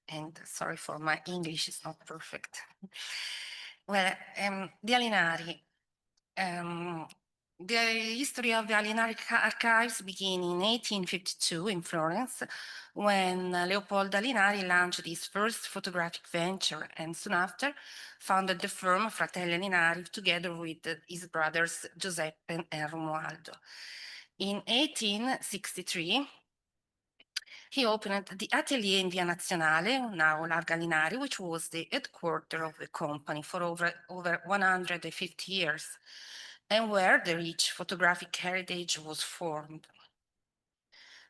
And sorry for my English, it's not perfect. Well, the Alinari. The history of the Alinari archives began in 1852 in Florence, when Leopoldo Alinari launched his first photographic venture, and soon after founded the firm Fratelli Alinari together with his brothers Giuseppe and Romualdo. In 1863, he opened the Atelier in Via Nazionale, now Largo Alinari, which was the headquarters of the company for over 150 years, and where the rich photographic heritage was formed.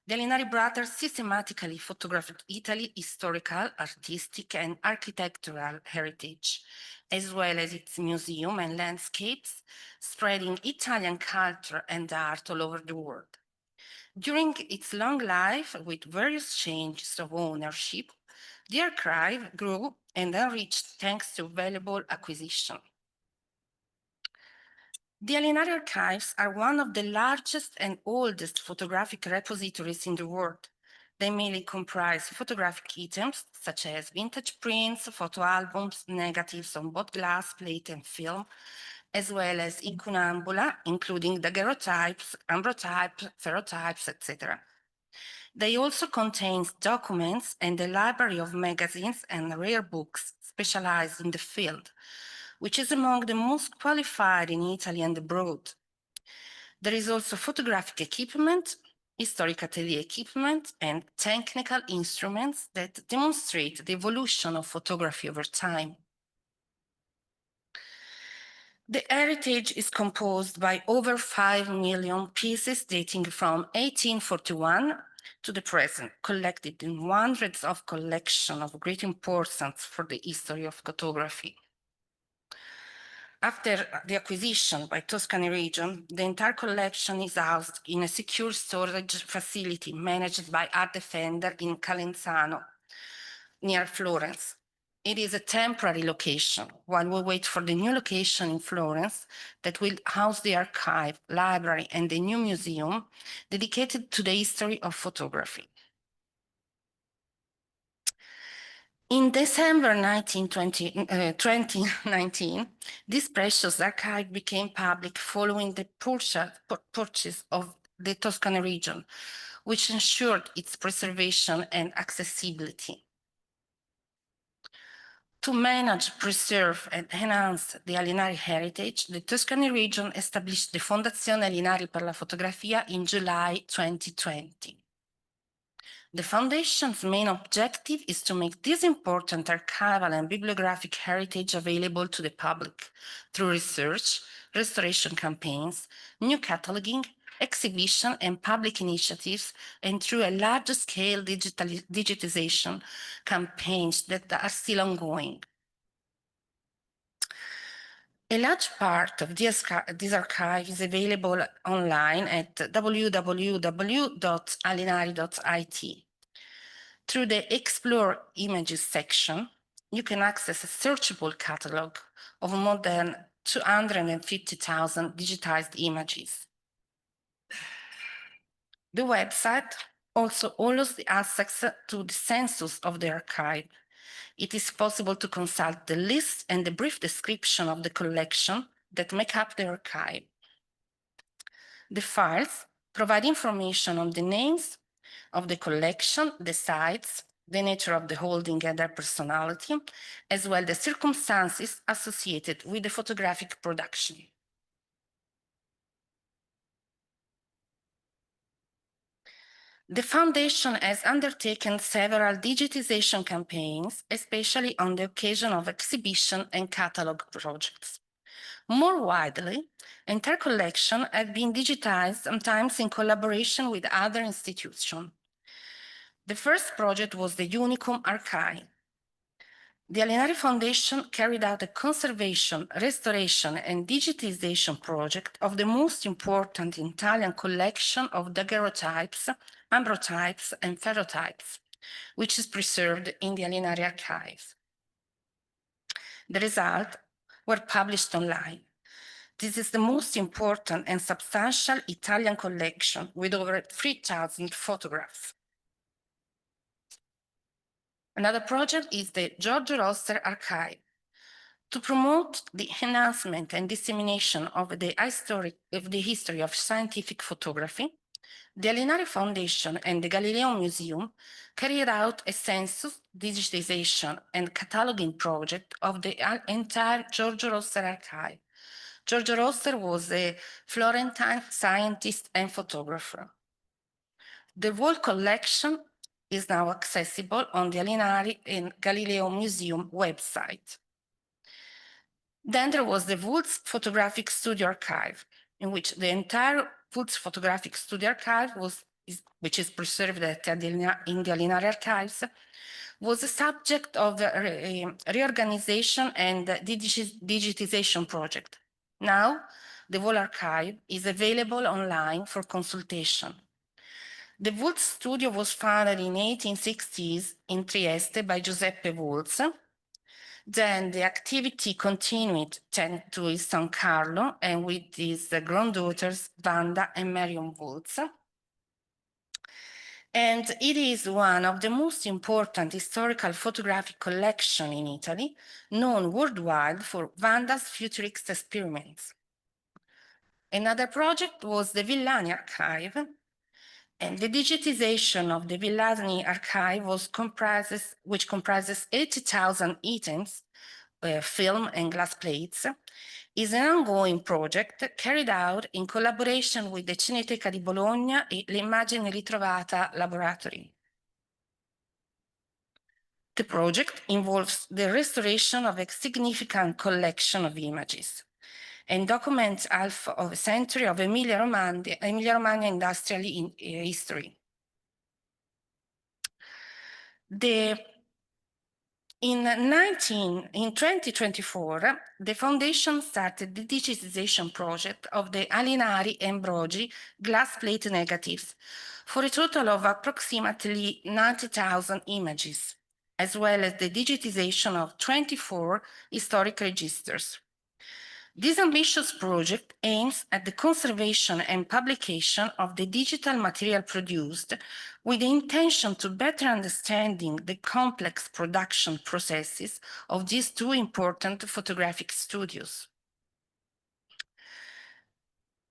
The Alinari brothers systematically photographed Italy's historical, artistic, and architectural heritage, as well as its museum and landscapes, spreading Italian culture and art all over the world. During its long life, with various changes of ownership, the archive grew and enriched thanks to valuable acquisition. The Alinari archives are one of the largest and oldest photographic repositories in the world. They mainly comprise photographic items such as vintage prints, photo albums, negatives on both glass, plate, and film, as well as incunabula, including daguerreotypes, ambrotypes, ferrotypes, etc. They also contain documents and a library of magazines and rare books specialized in the field, which is among the most qualified in Italy and abroad. There is also photographic equipment, historic atelier equipment, and technical instruments that demonstrate the evolution of photography over time. The heritage is composed by over 5 million pieces dating from 1841 to the present, collected in hundreds of collections of great importance for the history of photography. After the acquisition by Tuscany region, the entire collection is housed in a secure storage facility managed by Art Defender in Calenzano, near Florence. It is a temporary location while we wait for the new location in Florence that will house the archive, library, and the new museum dedicated to the history of photography. In December 2019, this precious archive became public following the purchase of the Tuscany region, which ensured its preservation and accessibility. To manage, preserve, and enhance the Alinari heritage, the Tuscany region established the Fondazione Alinari per la Fotografia in July 2020. The Foundation's main objective is to make this important archival and bibliographic heritage available to the public through research, restoration campaigns, new cataloging, exhibition, and public initiatives, and through a large-scale digitization campaigns that are still ongoing. A large part of this archive is available online at www.alinari.it. Through the Explore Images section, you can access a searchable catalog of more than 250,000 digitized images. The website also allows the access to the census of the archive. It is possible to consult the list and the brief description of the collection that make up the archive. The files provide information on the names of the collection, the sites, the nature of the holding and their personality, as well as the circumstances associated with the photographic production. The Foundation has undertaken several digitization campaigns, especially on the occasion of exhibition and catalog projects. More widely, entire collections have been digitized, sometimes in collaboration with other institutions. The first project was the Unicum Archive. The Alinari Foundation carried out a conservation, restoration, and digitization project of the most important Italian collection of daguerreotypes, ambrotypes, and ferrotypes, which is preserved in the Alinari archives. The results were published online. This is the most important and substantial Italian collection with over 3,000 photographs. Another project is the Giorgio Roster Archive. To promote the enhancement and dissemination of the history of scientific photography, the Alinari Foundation and the Galileo Museum carried out a census, digitization, and cataloging project of the entire Giorgio Roster archive. Giorgio Roster was a Florentine scientist and photographer. The whole collection is now accessible on the Alinari and Galileo Museum website. Then there was the Woods Photographic Studio Archive, in which the entire Woods Photographic Studio Archive which is preserved in the Alinari archives, was a subject of a reorganization and digitization project. Now, the whole archive is available online for consultation. The Woods Studio was founded in 1860s in Trieste by Giuseppe Woods. Then the activity continued to his son Carlo and with his granddaughters Wanda and Marion Woods. And it is one of the most important historical photographic collections in Italy, known worldwide for Wanda's futurist experiments. Another project was the Villani Archive, and the digitization of the Villani Archive which comprises 80,000 items, film and glass plates, is an ongoing project carried out in collaboration with the Cineteca di Bologna e l'Immagine Ritrovata Laboratory. The project involves the restoration of a significant collection of images and documents half of a century of Emilia-Romagna industrial history. In 2024, the Foundation started the digitization project of the Alinari and Brogi glass plate negatives for a total of approximately 90,000 images, as well as the digitization of 24 historic registers. This ambitious project aims at the conservation and publication of the digital material produced with the intention to better understanding the complex production processes of these two important photographic studios.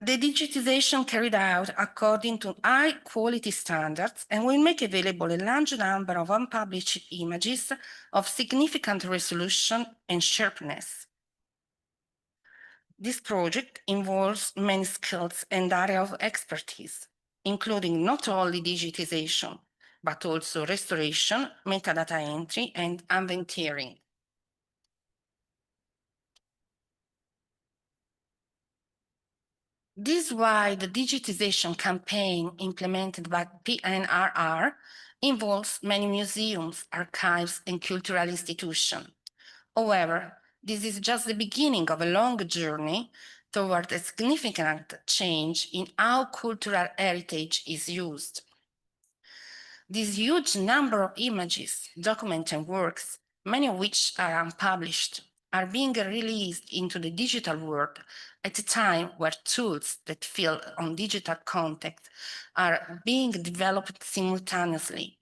The digitization carried out according to high quality standards and will make available a large number of unpublished images of significant resolution and sharpness. This project involves many skills and areas of expertise, including not only digitization, but also restoration, metadata entry, and inventorying. This wide digitization campaign implemented by PNRR involves many museums, archives, and cultural institutions. However, this is just the beginning of a long journey toward a significant change in how cultural heritage is used. This huge number of images, documents, and works, many of which are unpublished, are being released into the digital world at a time where tools that fill on digital content are being developed simultaneously.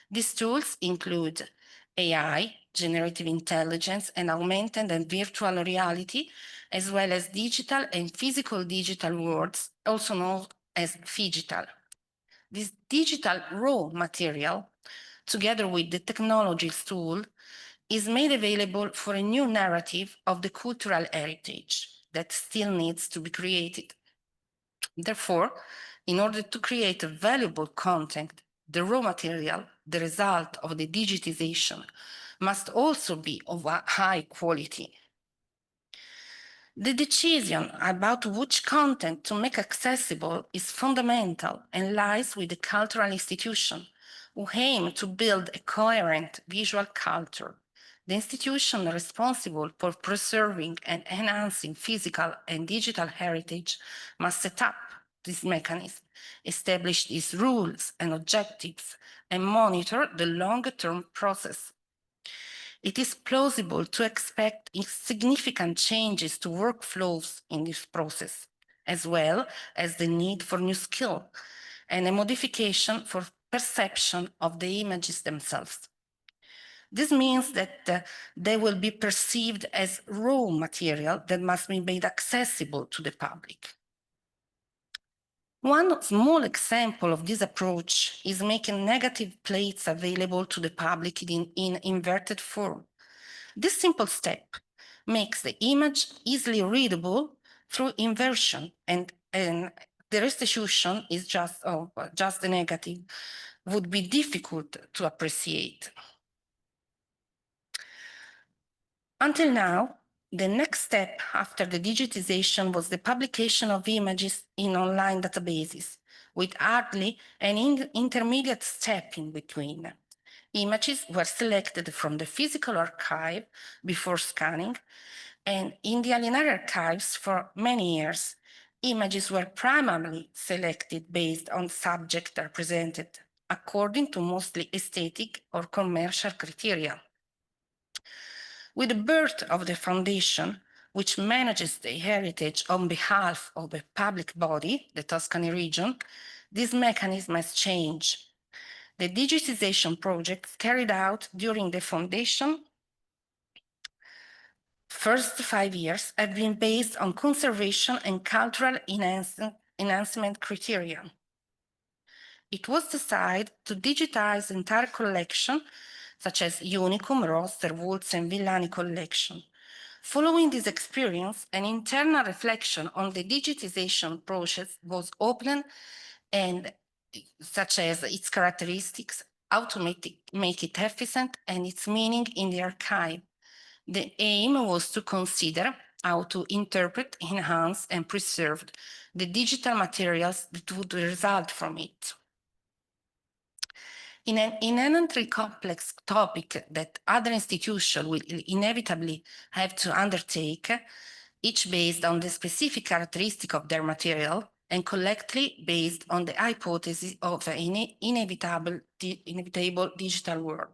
These tools include AI, generative intelligence, and augmented and virtual reality, as well as digital and physical digital worlds, also known as phygital. This digital raw material, together with the technology's tool, is made available for a new narrative of the cultural heritage that still needs to be created. Therefore, in order to create a valuable content, the raw material, the result of the digitization, must also be of a high quality. The decision about which content to make accessible is fundamental and lies with the cultural institution, who aim to build a coherent visual culture. The institution responsible for preserving and enhancing physical and digital heritage must set up this mechanism, establish these rules and objectives, and monitor the longer-term process. It is plausible to expect significant changes to workflows in this process, as well as the need for new skill and a modification for perception of the images themselves. This means that they will be perceived as raw material that must be made accessible to the public. One small example of this approach is making negative plates available to the public in inverted form. This simple step makes the image easily readable through inversion, and the restitution is just the negative, would be difficult to appreciate. Until now, the next step after the digitization was the publication of images in online databases, with hardly an intermediate step in between. Images were selected from the physical archive before scanning, and in the Alinari archives for many years, images were primarily selected based on subject represented, according to mostly aesthetic or commercial criteria. With the birth of the foundation, which manages the heritage on behalf of the public body, the Tuscany region, this mechanism has changed. The digitization projects carried out during the foundation first 5 years have been based on conservation and cultural enhancement criteria. It was decided to digitize the entire collection, such as Unicum, Roster, Woods, and Villani collection. Following this experience, an internal reflection on the digitization process was opened, and such as its characteristics, how to make it efficient, and its meaning in the archive. The aim was to consider how to interpret, enhance, and preserve the digital materials that would result from it. In an inherently complex topic that other institutions will inevitably have to undertake, each based on the specific characteristic of their material and collectively based on the hypothesis of an inevitable digital world.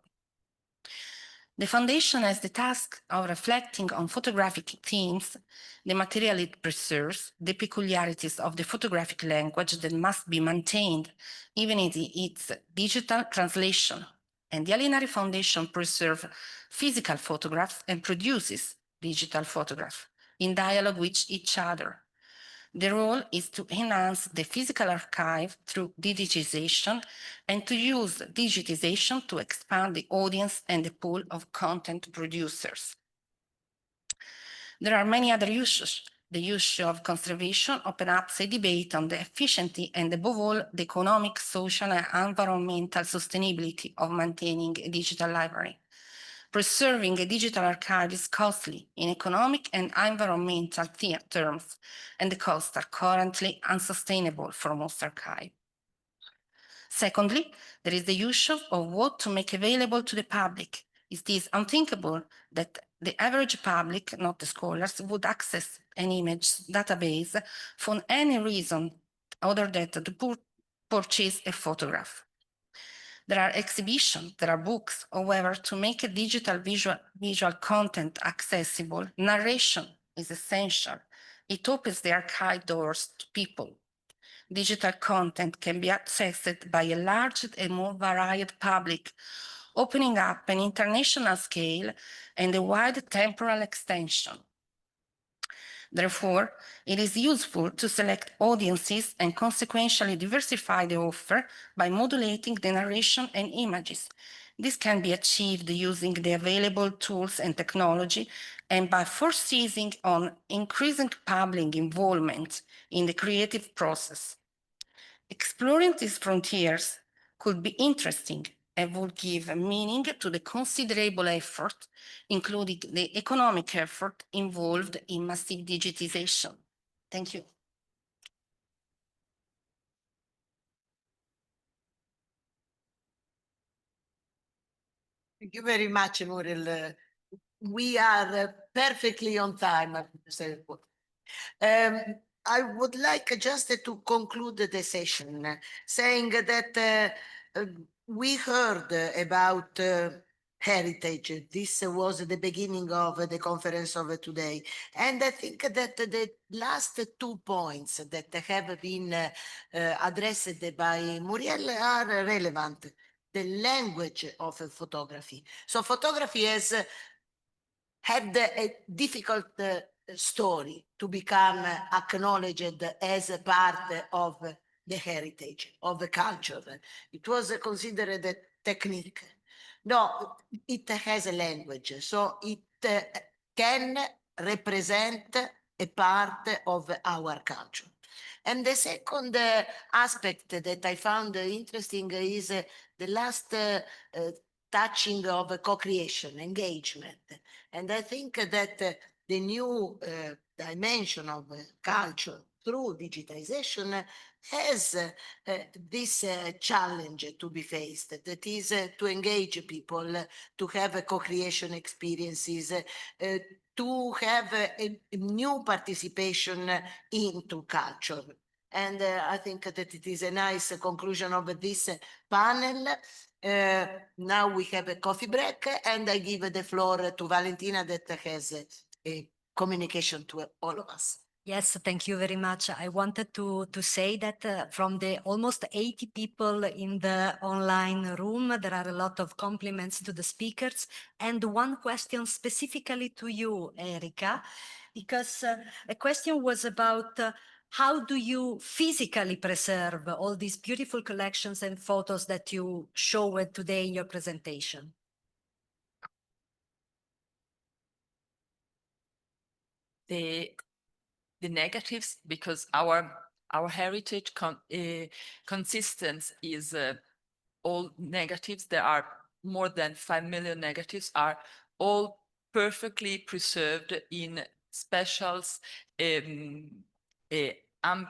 The Foundation has the task of reflecting on photographic themes, the material it preserves, the peculiarities of the photographic language that must be maintained even in its digital translation. And the Alinari Foundation preserves physical photographs and produces digital photographs in dialogue with each other. The role is to enhance the physical archive through digitization and to use digitization to expand the audience and the pool of content producers. There are many other uses. The issue of conservation opens up a debate on the efficiency and, above all, the economic, social, and environmental sustainability of maintaining a digital library. Preserving a digital archive is costly in economic and environmental terms, and the costs are currently unsustainable for most archives. Secondly, there is the issue of what to make available to the public. It is unthinkable that the average public, not the scholars, would access an image database for any reason other than to purchase a photograph. There are exhibitions, there are books. However, to make a digital visual content accessible, narration is essential. It opens the archive doors to people. Digital content can be accessed by a large and more varied public, opening up an international scale and a wide temporal extension. Therefore, it is useful to select audiences and consequentially diversify the offer by modulating the narration and images. This can be achieved using the available tools and technology and by foreseeing on increasing public involvement in the creative process. Exploring these frontiers could be interesting and will give meaning to the considerable effort, including the economic effort involved in massive digitization. Thank you. Thank you very much, Muriel. We are perfectly on time. I would like just to conclude the session saying that we heard about heritage. This was the beginning of the conference of today. And I think that the last 2 points that have been addressed by Muriel are relevant. The language of photography. So photography has had a difficult story to become acknowledged as a part of the heritage, of the culture. It was considered a technique. No, it has a language, so it can represent a part of our culture. And the second aspect that I found interesting is the last touching of co-creation, engagement. And I think that the new dimension of culture through digitization has this challenge to be faced, that is to engage people, to have co-creation experiences, to have a new participation into culture. And I think that it is a nice conclusion of this panel. Now we have a coffee break, and I give the floor to Valentina that has a communication to all of us. Yes, thank you very much. I wanted to say that from the almost 80 people in the online room, there are a lot of compliments to the speakers, and one question specifically to you, Erika, because a question was about how do you physically preserve all these beautiful collections and photos that you showed today in your presentation? The negatives, because our heritage consistence is all negatives. There are more than 5 million negatives, are all perfectly preserved in special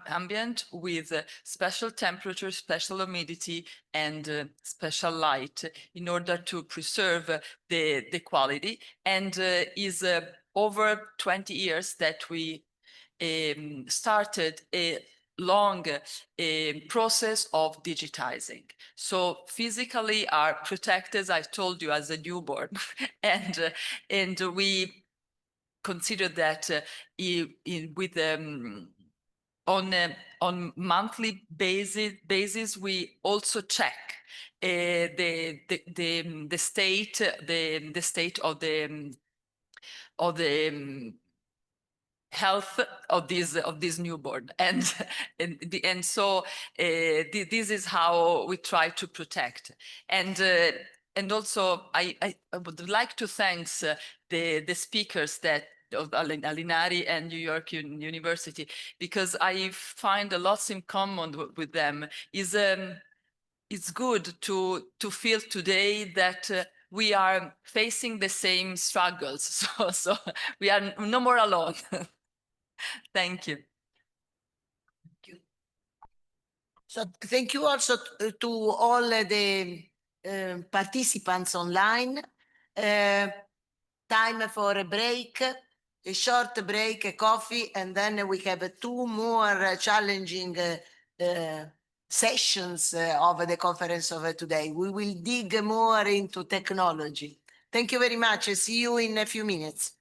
ambient with special temperature, special humidity, and special light in order to preserve the quality. And is over 20 years that we started a long process of digitizing. So physically are protected, I told you, as a newborn. and we consider that on monthly basis we also check the state of the health of this newborn, and so this is how we try to protect. And also I would like to thank the speakers that of Alinari and New York University, because I find a lot in common with them. It's good to feel today that we are facing the same struggles, so we are no more alone. Thank you. So thank you also to all the participants online. Time for a break, a short break, a coffee, and then we have 2 more challenging sessions of the conference of today. We will dig more into technology. Thank you very much. See you in a few minutes.